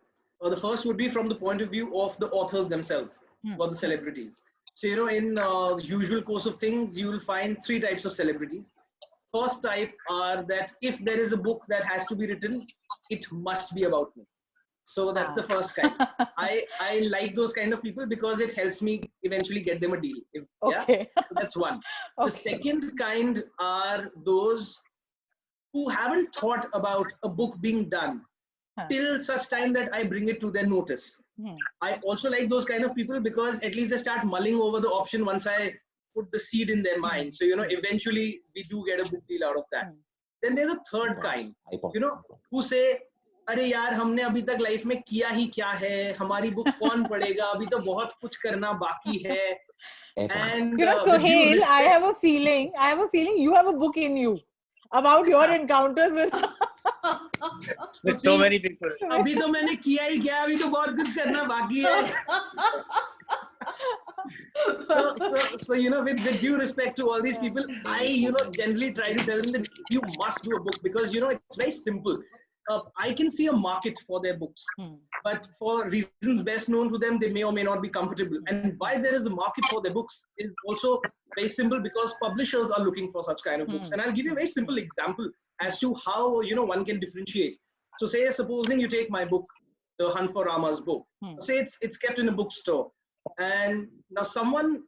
The first would be from the point of view of the authors themselves, or the celebrities. So, in the usual course of things, you will find three types of celebrities. First type are that if there is a book that has to be written, it must be about me. So that's the first kind. I like those kind of people because it helps me eventually get them a deal. Okay. Yeah? So that's one. The second kind are those who haven't thought about a book being done till such time that I bring it to their notice. I also like those kind of people because at least they start mulling over the option once I put the seed in their mind. So, eventually we do get a book deal out of that. Then there's a third kind, who say, अरे यार हमने अभी तक life में किया ही क्या है, हमारी बुक कौन पढ़ेगा, अभी तो बहुत कुछ करना बाकी है. And Sohail, I have a feeling you have a book in you about your encounters with so many people. अभी तो मैंने किया ही क्या, अभी तो बहुत कुछ करना बाकी है. So with due respect to all these people, I generally try to tell them that you must do a book because it's very simple. I can see a market for their books, but for reasons best known to them, they may or may not be comfortable. And why there is a market for their books is also very simple because publishers are looking for such kind of books. And I'll give you a very simple example as to how one can differentiate. So supposing you take my book, The Hunt for Rama's book. Say it's kept in a bookstore. And now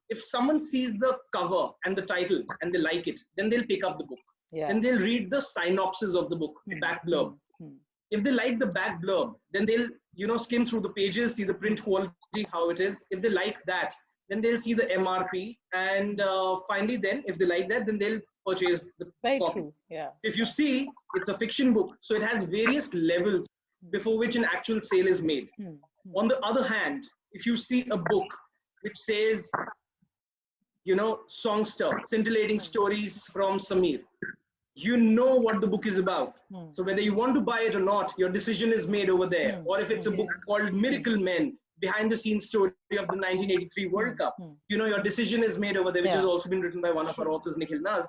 if someone sees the cover and the title and they like it, then they'll pick up the book. Then they'll read the synopsis of the book, the back blurb. If they like the back blurb, then they'll skim through the pages, see the print quality, how it is. If they like that, then they'll see the MRP, and finally then if they like that, then they'll purchase the copy. True. Yeah. If you see, it's a fiction book, so it has various levels before which an actual sale is made. On the other hand, if you see a book which says, Songster, scintillating stories from Samir, you know what the book is about. So whether you want to buy it or not, your decision is made over there. Or if it's a book called Miracle Men, behind the scenes story of the 1983 World Cup, your decision is made over there, which has also been written by one of our authors, Nikhil Naz.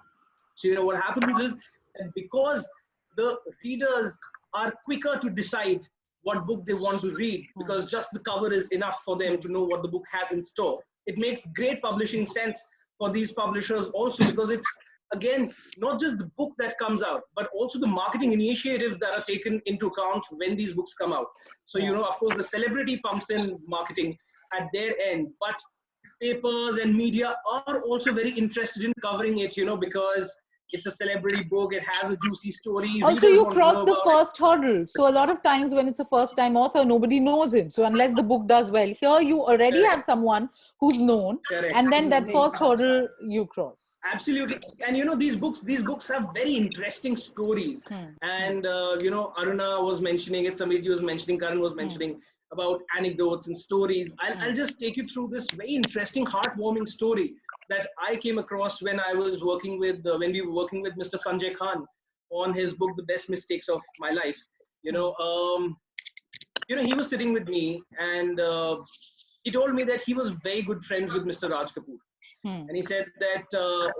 So what happens is that because the readers are quicker to decide what book they want to read, because just the cover is enough for them to know what the book has in store, it makes great publishing sense for these publishers also, because it's, again, not just the book that comes out, but also the marketing initiatives that are taken into account when these books come out. So, of course, the celebrity pumps in marketing at their end, but papers and media are also very interested in covering it, because it's a celebrity book, it has a juicy story. Also, you cross the first hurdle. So a lot of times when it's a first-time author, nobody knows him. So unless the book does well, here you already have someone who's known, and then that first hurdle you cross. Absolutely. And these books have very interesting stories. And Aruna was mentioning it, Samirji was mentioning, Karan was mentioning about anecdotes and stories. I'll just take you through this very interesting, heartwarming story that I came across when I was when we were working with Mr. Sanjay Khan on his book, The Best Mistakes of My Life. He was sitting with me and he told me that he was very good friends with Mr. Raj Kapoor. And he said that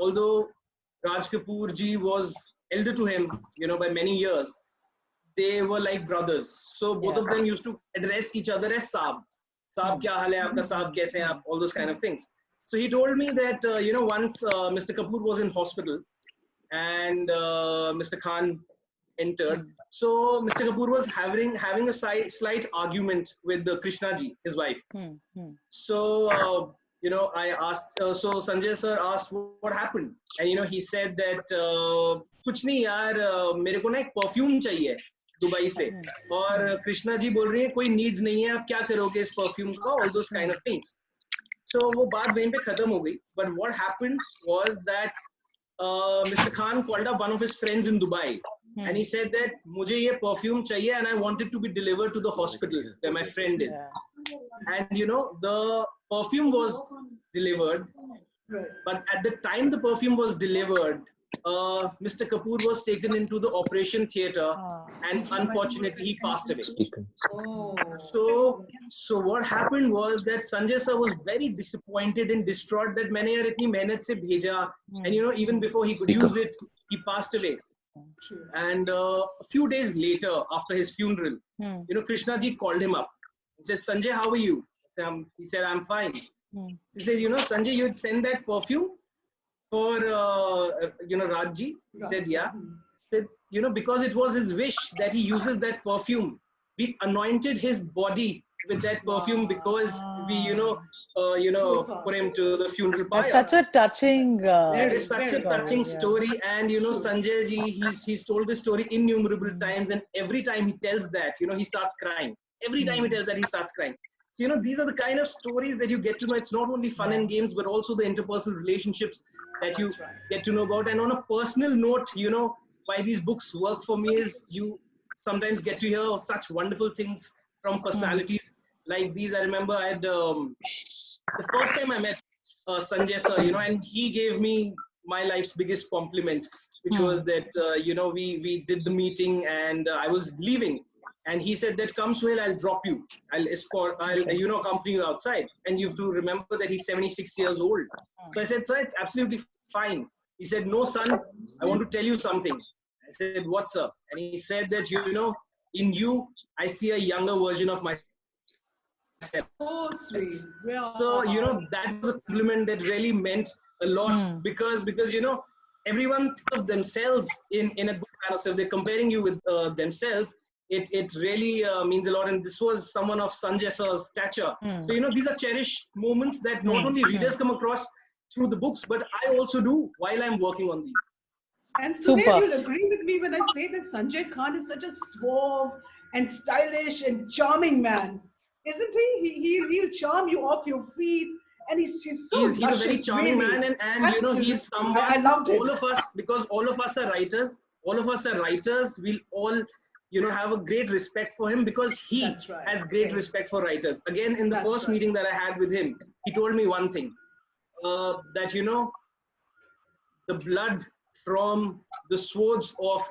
although Raj Kapoor ji was elder to him, by many years, they were like brothers. So both of them used to address each other as Saab. Saab kya hal hai aapka, Saab kaise hain aap, all those kind of things. So he told me that, once Mr. Kapoor was in hospital and Mr. Khan entered. So Mr. Kapoor was having a slight argument with Krishna ji, his wife. So, I asked, so Sanjay sir asked what happened. And, he said that, kuch nahi yaar, mere ko na ek perfume chahiye Dubai se. Aur Krishna ji bol rahi hai, koi need nahi hai, aap kya karoge is perfume ka, all those kind of things. So वो बात वहीं पे खत्म हो गई. But what happened was that Mr. Khan called up one of his friends in Dubai, and he said that मुझे ये perfume चाहिए and I want it to be delivered to the hospital where my friend is. And the perfume was delivered, but at the time the perfume was delivered, Mr. Kapoor was taken into the operation theater, and unfortunately he passed away. So what happened was that Sanjay sir was very disappointed and distraught that मैंने यार इतनी मेहनत से भेजा, and even before he could use it, he passed away. And a few days later, after his funeral, Krishna ji called him up. He said, Sanjay, how are you? He said, I'm fine. He said, Sanjay, you'd send that perfume for Rajji? He said, yeah. He said, because it was his wish that he uses that perfume we anointed his body with that perfume because we, put him to the funeral pyre. That's such a touching. It is such a touching story, and Sanjay ji, he's told this story innumerable times, and every time he tells that, he starts crying. Every time he tells that, he starts crying. So these are the kind of stories that you get to know. It's not only fun and games, but also the interpersonal relationships that you get to know about. And on a personal note, why these books work for me is you sometimes get to hear such wonderful things from personalities like these. I remember I had the first time I met Sanjay sir, and he gave me my life's biggest compliment, which was that, we did the meeting and I was leaving. And he said that, come Suhail, I'll drop you. I'll accompany you outside. And you have to remember that he's 76 years old. So I said, sir, it's absolutely fine. He said, no, son, I want to tell you something. I said, what, sir? And he said that, in you, I see a younger version of myself. Oh, sweet. Yeah. So, that was a compliment that really meant a lot because everyone thinks of themselves in a good manner. So if they're comparing you with themselves, it really means a lot. And this was someone of Sanjay sir's stature. So, these are cherished moments that not only readers come across through the books, but I also do while I'm working on these. And Suhail, you'll agree with me when I say that Sanjay Khan is such a suave and stylish and charming man. Isn't he? He'll charm you off your feet. And he's so he's a very charming man, and he's someone, I loved it. All of us, because all of us are writers, we'll all have a great respect for him because he has great respect for writers. Again, in the first meeting that I had with him, he told me one thing, that the blood from the swords of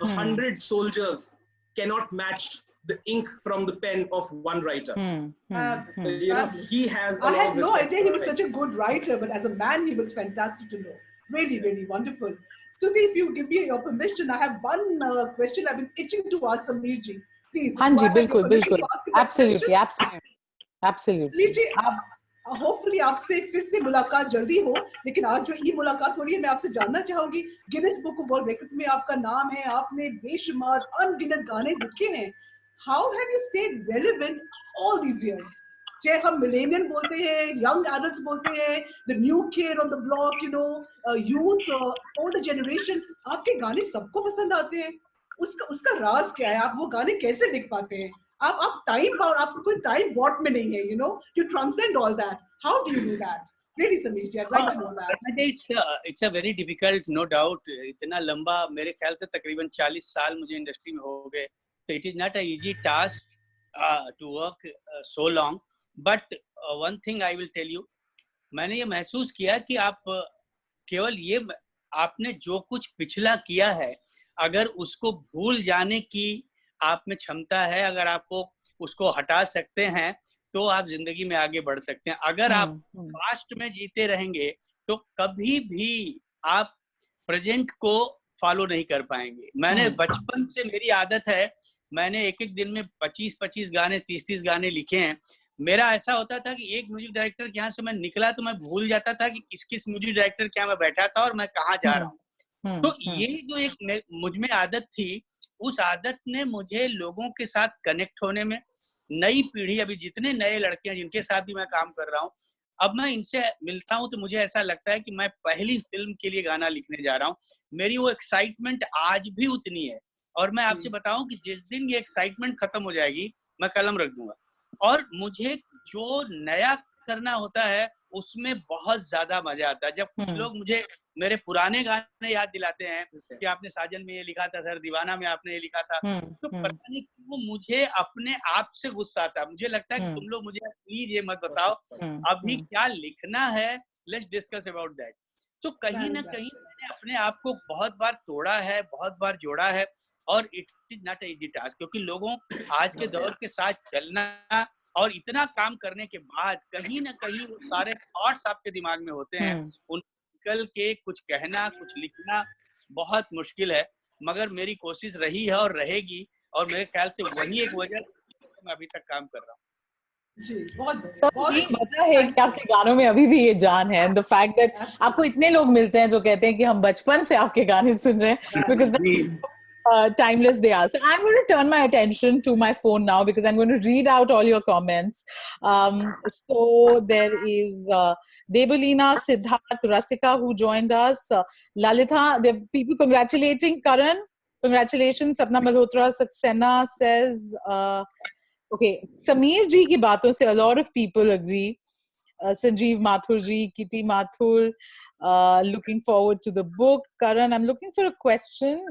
100 soldiers cannot match the ink from the pen of one writer. He has I had no idea he was such a good writer, but as a man, he was fantastic to know. Really, really wonderful. Stuti, if you give me your permission, I have one question I've been itching to ask Sameer ji. Please. Hanji, bilkul. Absolutely. Hopefully आपसे फिर से मुलाकात जल्दी हो, लेकिन आज जो ये मुलाकात हो रही है, मैं आपसे जानना चाहूंगी, Guinness book of world records में आपका नाम है, आपने बेशुमार अनगिनत गाने लिखे हैं. How have you stayed relevant all these years? चाहे हम millennial बोलते हैं, young adults बोलते हैं, the new kid on the block, youth, older generation, आपके गाने सबको पसंद आते हैं. उसका राज क्या है? आप वो गाने कैसे लिख पाते हैं? आप time bound, आपको कोई time bot में नहीं है, you transcend all that. How do you do that? Really, Sameer, I'd like to know that. It's a very difficult, no doubt. इतना लंबा, मेरे ख्याल से तकरीबन 40 साल मुझे इंडस्ट्री में हो गए. So it is not an easy task to work so long. But one thing I will tell you, मैंने ये महसूस किया कि आप केवल ये आपने जो कुछ पिछला किया है, अगर उसको भूल जाने की आप में क्षमता है, अगर आपको उसको हटा सकते हैं, तो आप जिंदगी में आगे बढ़ सकते हैं. अगर आप पास्ट में जीते रहेंगे, तो कभी भी आप प्रेजेंट को फॉलो नहीं कर पाएंगे. मैंने बचपन से मेरी आदत है, मैंने एक दिन में 25 गाने 30 गाने लिखे हैं. मेरा ऐसा होता था कि एक म्यूजिक डायरेक्टर के यहाँ से मैं निकला तो मैं भूल जाता था कि किस म्यूजिक डायरेक्टर के यहाँ मैं बैठा था और मैं कहाँ जा रहा हूँ. तो ये जो एक मुझ में आदत थी, उस आदत ने मुझे लोगों के साथ कनेक्ट होने में, नई पीढ़ी, अभी जितने नए लड़के हैं जिनके साथ भी मैं काम कर रहा हूँ, अब मैं इनसे मिलता हूँ तो मुझे ऐसा लगता है कि मैं पहली फिल्म के लिए गाना लिखने जा रहा हूँ. मेरी वो एक्साइटमेंट आज भी उतनी है. और मैं आपसे बताऊं कि जिस दिन ये एक्साइटमेंट खत्म हो जाएगी, मैं कलम रख दूंगा. और मुझे जो नया करना होता है उसमें बहुत ज्यादा मजा आता है. जब कुछ लोग मुझे मेरे पुराने गाने याद दिलाते हैं कि आपने साजन में ये लिखा था सर, दीवाना में आपने ये लिखा था, तो पता नहीं क्यों मुझे अपने आप से गुस्सा आता है. मुझे लगता है कि तुम लोग मुझे प्लीज ये मत बताओ अभी क्या लिखना है, लेट्स डिस्कस अबाउट दैट. तो कहीं ना कहीं मैंने अपने आप को बहुत बार तोड़ा है, बहुत बार जोड़ा है. और it is not easy task, क्योंकि लोगों आज के दौर के साथ चलना और इतना काम करने के बाद कहीं ना कहीं वो सारे थॉट्स आपके दिमाग में होते हैं, उन निकल के कुछ कहना, कुछ लिखना बहुत मुश्किल है. मगर मेरी कोशिश रही है और रहेगी, और मेरे ख्याल से वही एक वजह है मैं अभी तक काम कर रहा हूँ. ये वजह है कि आपके गानों में अभी भी ये जान है. द फैक्ट दैट आपको इतने लोग मिलते हैं जो कहते हैं कि हम बचपन से आपके गाने सुन रहे हैं, because timeless they are. So I'm going to turn my attention to my phone now because I'm going to read out all your comments. So there is Debalina, Siddharth, Rasika who joined us. Lalitha, there are people congratulating Karan. Congratulations. Sapna Malhotra Saxena says, okay, Sameer ji ki baaton se a lot of people agree. Sanjeev Mathur ji, Kitty Mathur, looking forward to the book. Karan, I'm looking for a question.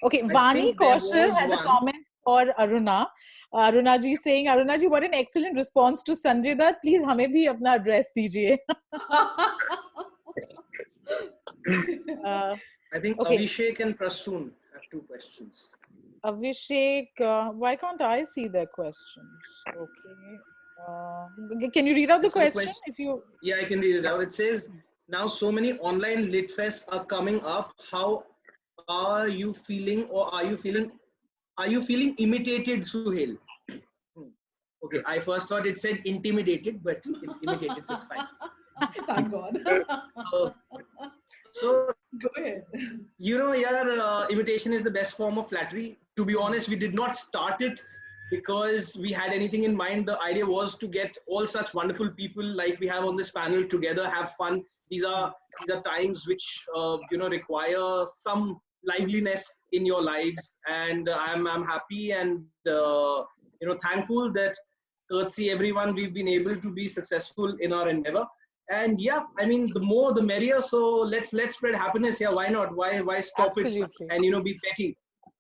Okay, Vani Kaushal has a comment for Aruna. Aruna ji saying, Aruna ji, what an excellent response to Sanjay Dutt. Please, हमें भी अपना address दीजिए. I think okay. Abhishek and Prasoon have 2 questions. Abhishek, why can't I see their questions? Okay. Can you read out the question? If you... Yeah, I can read it out. It says, now so many online lit fests are coming up. How are you feeling, or are you feeling imitated, Suhail? Okay, I first thought it said intimidated, but it's imitated, so it's fine. Thank God. So go ahead. You know, your imitation is the best form of flattery. To be honest, we did not start it because we had anything in mind. The idea was to get all such wonderful people like we have on this panel together, have fun. These are times which you know, require some liveliness in your lives, and I'm happy and you know, thankful that courtesy everyone we've been able to be successful in our endeavor. And yeah, I mean, the more the merrier. So let's spread happiness. Yeah, why not? Why stop Absolutely. it and, you know, be petty?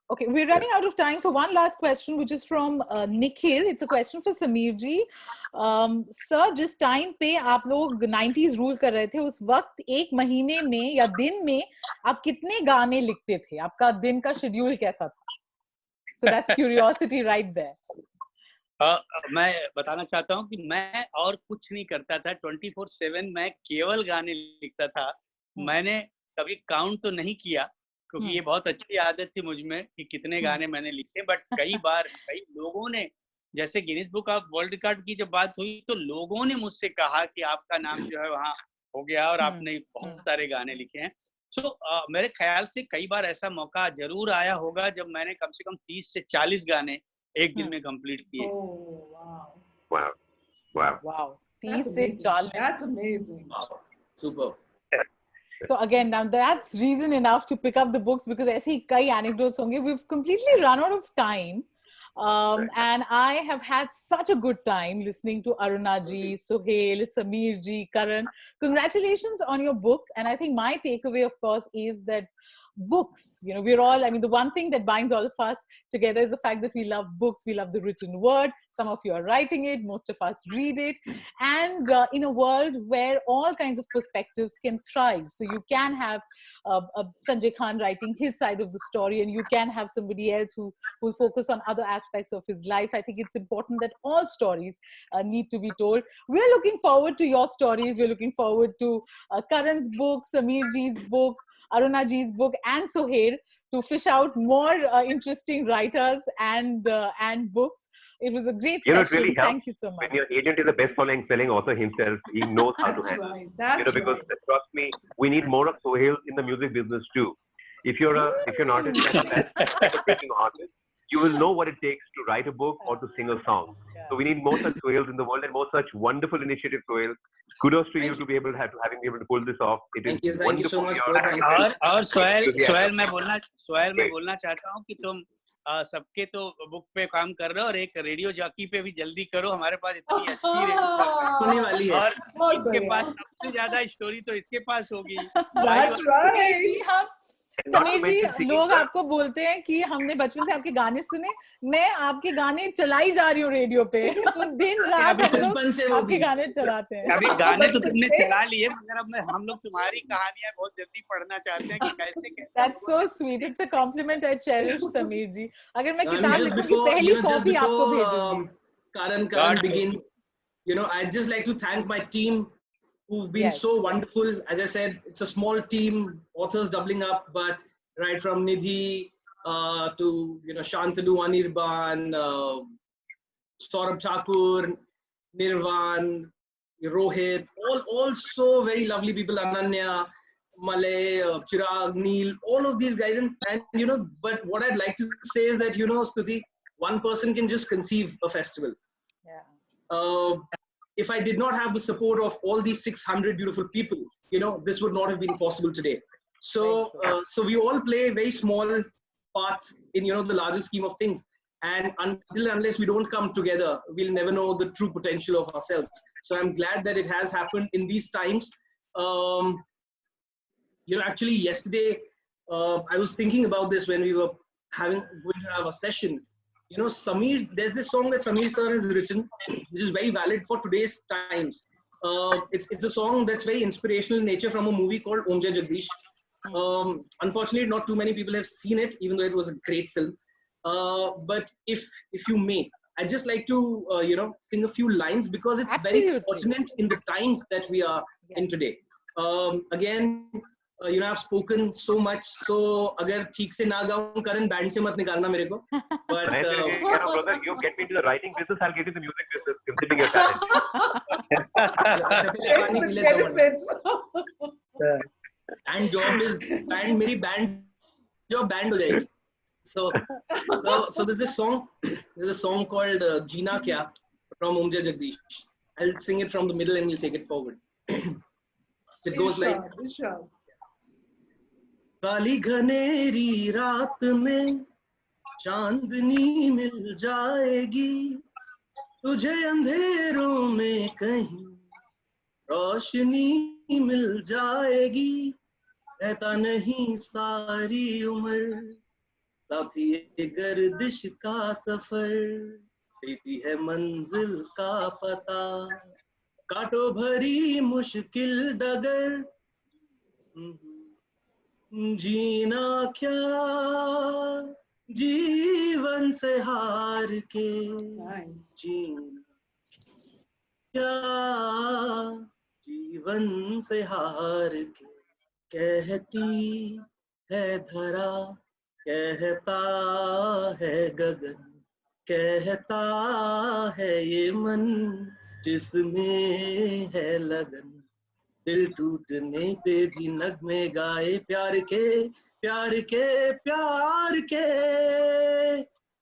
Okay, we're running out of time. So one last question, which is from Nikhil. It's a question for Sameer ji. Sir, जिस time पे आप लोग 90s rule कर रहे थे, उस वक्त एक महीने में या दिन में आप कितने गाने लिखते थे? आपका दिन का schedule कैसा था? So that's curiosity right there. मैं बताना चाहता हूँ कि मैं और कुछ नहीं करता था. 24/7 मैं केवल गाने लिखता था. मैंने कभी काउंट तो नहीं किया क्योंकि ये बहुत अच्छी आदत थी मुझ में कि कितने गाने मैंने लिखे. बट कई बार कई लोगों ने, जैसे Guinness book of world record की जब बात हुई तो लोगों ने मुझसे कहा कि आपका नाम जो है वहाँ हो गया और आपने बहुत सारे गाने लिखे हैं. तो मेरे ख्याल से कई बार ऐसा मौका जरूर आया होगा जब मैंने कम से कम 30 से 40 गाने एक दिन में कंप्लीट किए. Wow. 30 से 40. That's amazing. Wow. Super. So again, now that's reason enough to pick up the books because ऐसे ही कई anecdotes होंगे. We've completely run out of time. And I have had such a good time listening to Aruna ji, Suhail, Sameer ji, Karan. Congratulations on your books. And I think my takeaway, of course, is that books, you know, we're all, I mean, the one thing that binds all of us together is the fact that we love books. We love the written word. Some of you are writing it. Most of us read it. And in a world where all kinds of perspectives can thrive. So you can have Sanjay Khan writing his side of the story, and you can have somebody else who will focus on other aspects of his life. I think it's important that all stories need to be told. We're looking forward to your stories. We're looking forward to Karan's book, Sameer ji's book, Aruna ji's book, and Suhail to fish out more interesting writers and books. It was a great session. It really helps. Thank you so much. When your agent is a best-selling author himself, he knows how to handle it. Because trust me, we need more of Suhail in the music business too. If you're an artist, an artist, you will know what it takes to write a book or to sing a song. So we need more such Suhails in the world and more such wonderful initiatives, Suhail. Kudos to you to be able to having been able to pull this off. It is thank you so much. और सोहेल मैं बोलना चाहता हूँ कि तुम सबके तो book पे काम कर रहे हो और एक रेडियो जॉकी पे भी जल्दी करो. हमारे पास इतनी अच्छी रेडियो वाली है और इसके पास सबसे ज्यादा स्टोरी तो इसके पास होगी. समीर जी, लोग आपको बोलते हैं कि हमने बचपन से आपके गाने सुने. मैं आपके गाने चलाई जा रही हूँ रेडियो पे. दिन रात आपके गाने चलाते हैं. अभी गाने तो तुमने चला लिए मगर अब हम लोग तुम्हारी कहानियां बहुत जल्दी पढ़ना चाहते हैं कि कैसे. That's so sweet. It's a compliment I cherish, Sameer जी. अगर मैं किताब लिखूंगी पहली कॉपी आपको भेजूंगी. Karan begins. You know, I'd just like to thank my team who've been so wonderful. As I said, it's a small team, authors doubling up, but right from Nidhi to, you know, Shantanu Anirban, Saurabh Thakur, Nirvan, Rohit, all so very lovely people, Ananya, Malay, Chirag, Neil, all of these guys, and but what I'd like to say is that Stuti, one person can just conceive a festival. Yeah. If I did not have the support of all these 600 beautiful people, this would not have been possible today. So, so we all play very small parts in the larger scheme of things. And unless we don't come together, we'll never know the true potential of ourselves. So I'm glad that it has happened in these times. Actually yesterday, I was thinking about this when we were going to have a session. Sameer, there's this song that Sameer sir has written, which is very valid for today's times. It's a song that's very inspirational in nature from a movie called Om Jai Jagdish. Unfortunately, not too many people have seen it, even though it was a great film. But if you may, I'd just like to sing a few lines because it's very pertinent in the times that we are in today. Again, I've spoken so much, so agar theek se na gaun, Karan, band se mat nikalna mere ko. But brother, you get me into the writing business, I'll get you the music business, considering your talent. And job is band, meri band job band ho jayegi. So there's this song. There's a song called Jeena Kya from Om Jai Jagdish. I'll sing it from the middle and we'll take it forward. It goes like, काली घनेरी रात में चांदनी मिल जाएगी, तुझे अंधेरों में कहीं रोशनी मिल जाएगी, रहता नहीं सारी उम्र साथी ये गर्दिश का सफर, देती है मंजिल का पता, कांटों भरी मुश्किल डगर, जीना क्या जीवन से हार के, जीना क्या जीवन से हार के, कहती है धरा, कहता है गगन, कहता है ये मन जिसमें है लगन, दिल टूटने पे भी नगमे गाए प्यार के, प्यार के, प्यार के.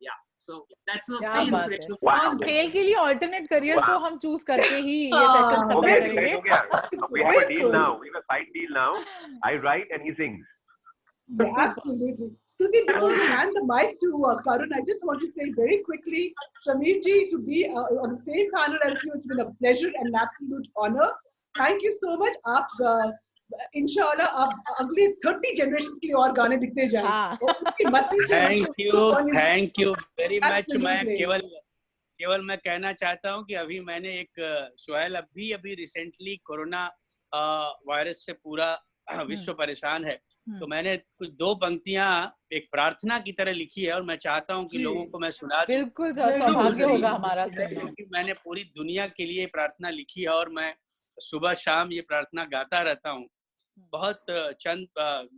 Yeah, so that's a very inspirational song. खेल के लिए alternate career तो हम choose करके ही ये session खत्म करेंगे. We have a deal now. We have a side deal now. I write and he sings. Yeah, absolutely. Stuti, before we hand the mic to Karun, I just want to say very quickly, Sameer ji, to be on the same panel as you, it's been a pleasure and an absolute honor. Thank you so much. आप इंशाल्लाह आप अगले 30 generation के और गाने लिखते जाएं. Thank you very much. मैं केवल मैं कहना चाहता हूँ कि अभी मैंने एक सुहेल अभी रिसेंटली कोरोना वायरस से पूरा विश्व परेशान है, तो मैंने कुछ 2 पंक्तियां एक प्रार्थना की तरह लिखी है और मैं चाहता हूँ कि लोगों को मैं सुना दूं. बिल्कुल सौभाग्य होगा हमारा सुनना. मैंने पूरी दुनिया के लिए प्रार्थना लिखी है और मैं सुबह शाम ये प्रार्थना गाता रहता हूँ. बहुत चंद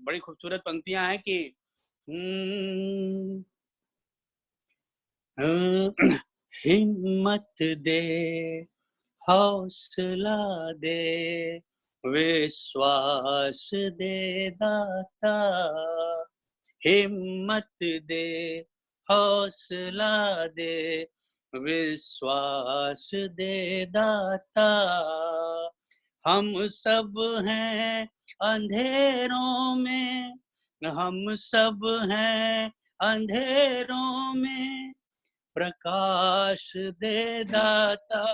बड़ी खूबसूरत पंक्तियां हैं कि हिम्मत दे, हौसला दे, विश्वास दे दाता, हिम्मत दे, हौसला दे, विश्वास दे दाता, हम सब हैं अंधेरों में, हम सब हैं अंधेरों में, प्रकाश दे दाता,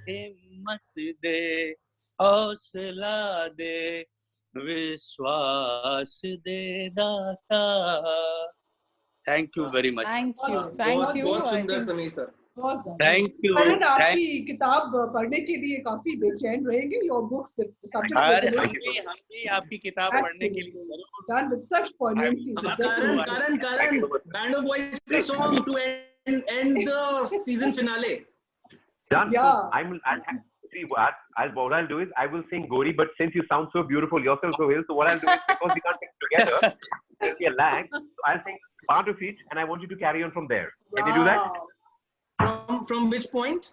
हिम्मत दे, हौसला दे, विश्वास दे दाता. Thank you very much. Thank you. बहुत सुंदर समीर सर. Thank you. करण, आपकी किताब पढ़ने के लिए काफी बेचैन रहेंगे. Your books, the subject. हम भी आपकी किताब पढ़ने के लिए done with such poignancy. Karan, Band of Boys का song to end the season finale. Done. Yeah. What I'll do is I will sing Gori, but since you sound so beautiful yourself so well, so what I'll do is, because we can't sing together, there'll be a lag. So I'll sing part of it, and I want you to carry on from there. Can you do that? From which point?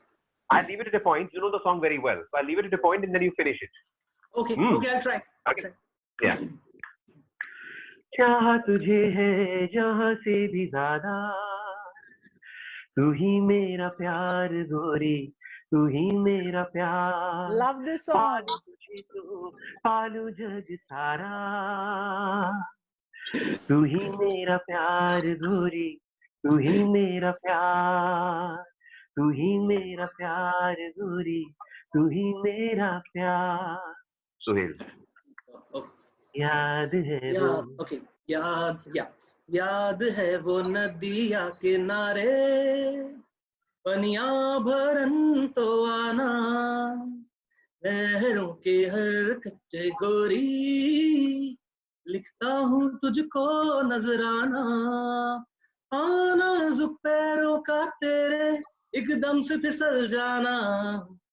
I'll leave it at a point. You know the song very well, so I'll leave it at a point, and then you finish it. Okay, okay, I'll try. Okay. Yeah. चाहा तुझे है जहाँ से भी ज़्यादा, तू ही मेरा प्यार गोरी, तू ही मेरा प्यार. Love this song. पालू तुझे तो पालू जग सारा, तू ही मेरा प्यार गोरी, तू ही मेरा प्यार, तू ही मेरा प्यार गोरी, तू ही मेरा प्यार. सुहेल. याद है वो. Okay, याद है वो नदिया किनारे, पनिया भरन तो आना, लहरों के हर कच्चे गोरी, लिखता हूँ तुझको नजराना, आना नाजुक पैरों का तेरे एकदम से फिसल जाना,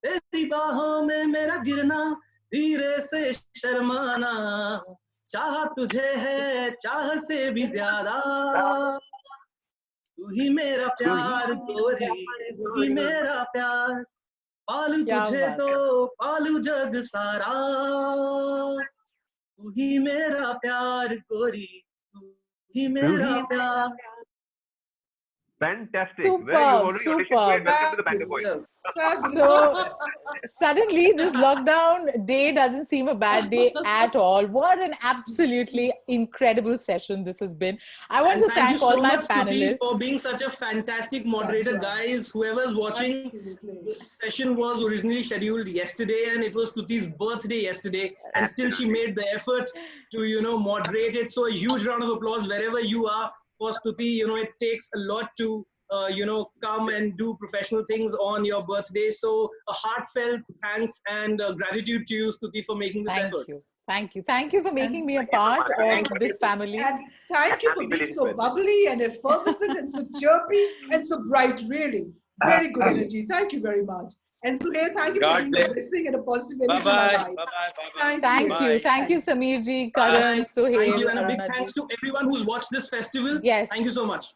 तेरी बाहों में मेरा गिरना, धीरे से शर्माना, चाह तुझे है चाह से भी ज्यादा, तू ही मेरा प्यार गोरी, तू ही मेरा प्यार, पालू तुझे तो पालू जग सारा, तू ही मेरा प्यार गोरी, तू ही मेरा प्यार. Fantastic. Superb, superb. Welcome to the Banker Point. So suddenly this lockdown day doesn't seem a bad day at all. What an absolutely incredible session this has been. I want to thank all my panelists for being such a fantastic moderator. Guys, whoever's watching, this session was originally scheduled yesterday and it was Stuti's birthday yesterday, and still she made the effort to, you know, moderate it. So a huge round of applause wherever you are for Stuti. You know, it takes a lot to you know, come and do professional things on your birthday. So a heartfelt thanks and gratitude to you, Stuti, for making this effort. Thank you. Thank you for making me a part of this family. And thank you for being so bubbly and effervescent and so chirpy and so bright, really. Very good energy. Thank you very much. And Suhail, thank you for being a blessing and a positive energy. Bye-bye. Thank you, Sameer ji, Karan, Suhail. Thank you, and a big thanks to everyone who's watched this festival. Yes. Thank you so much.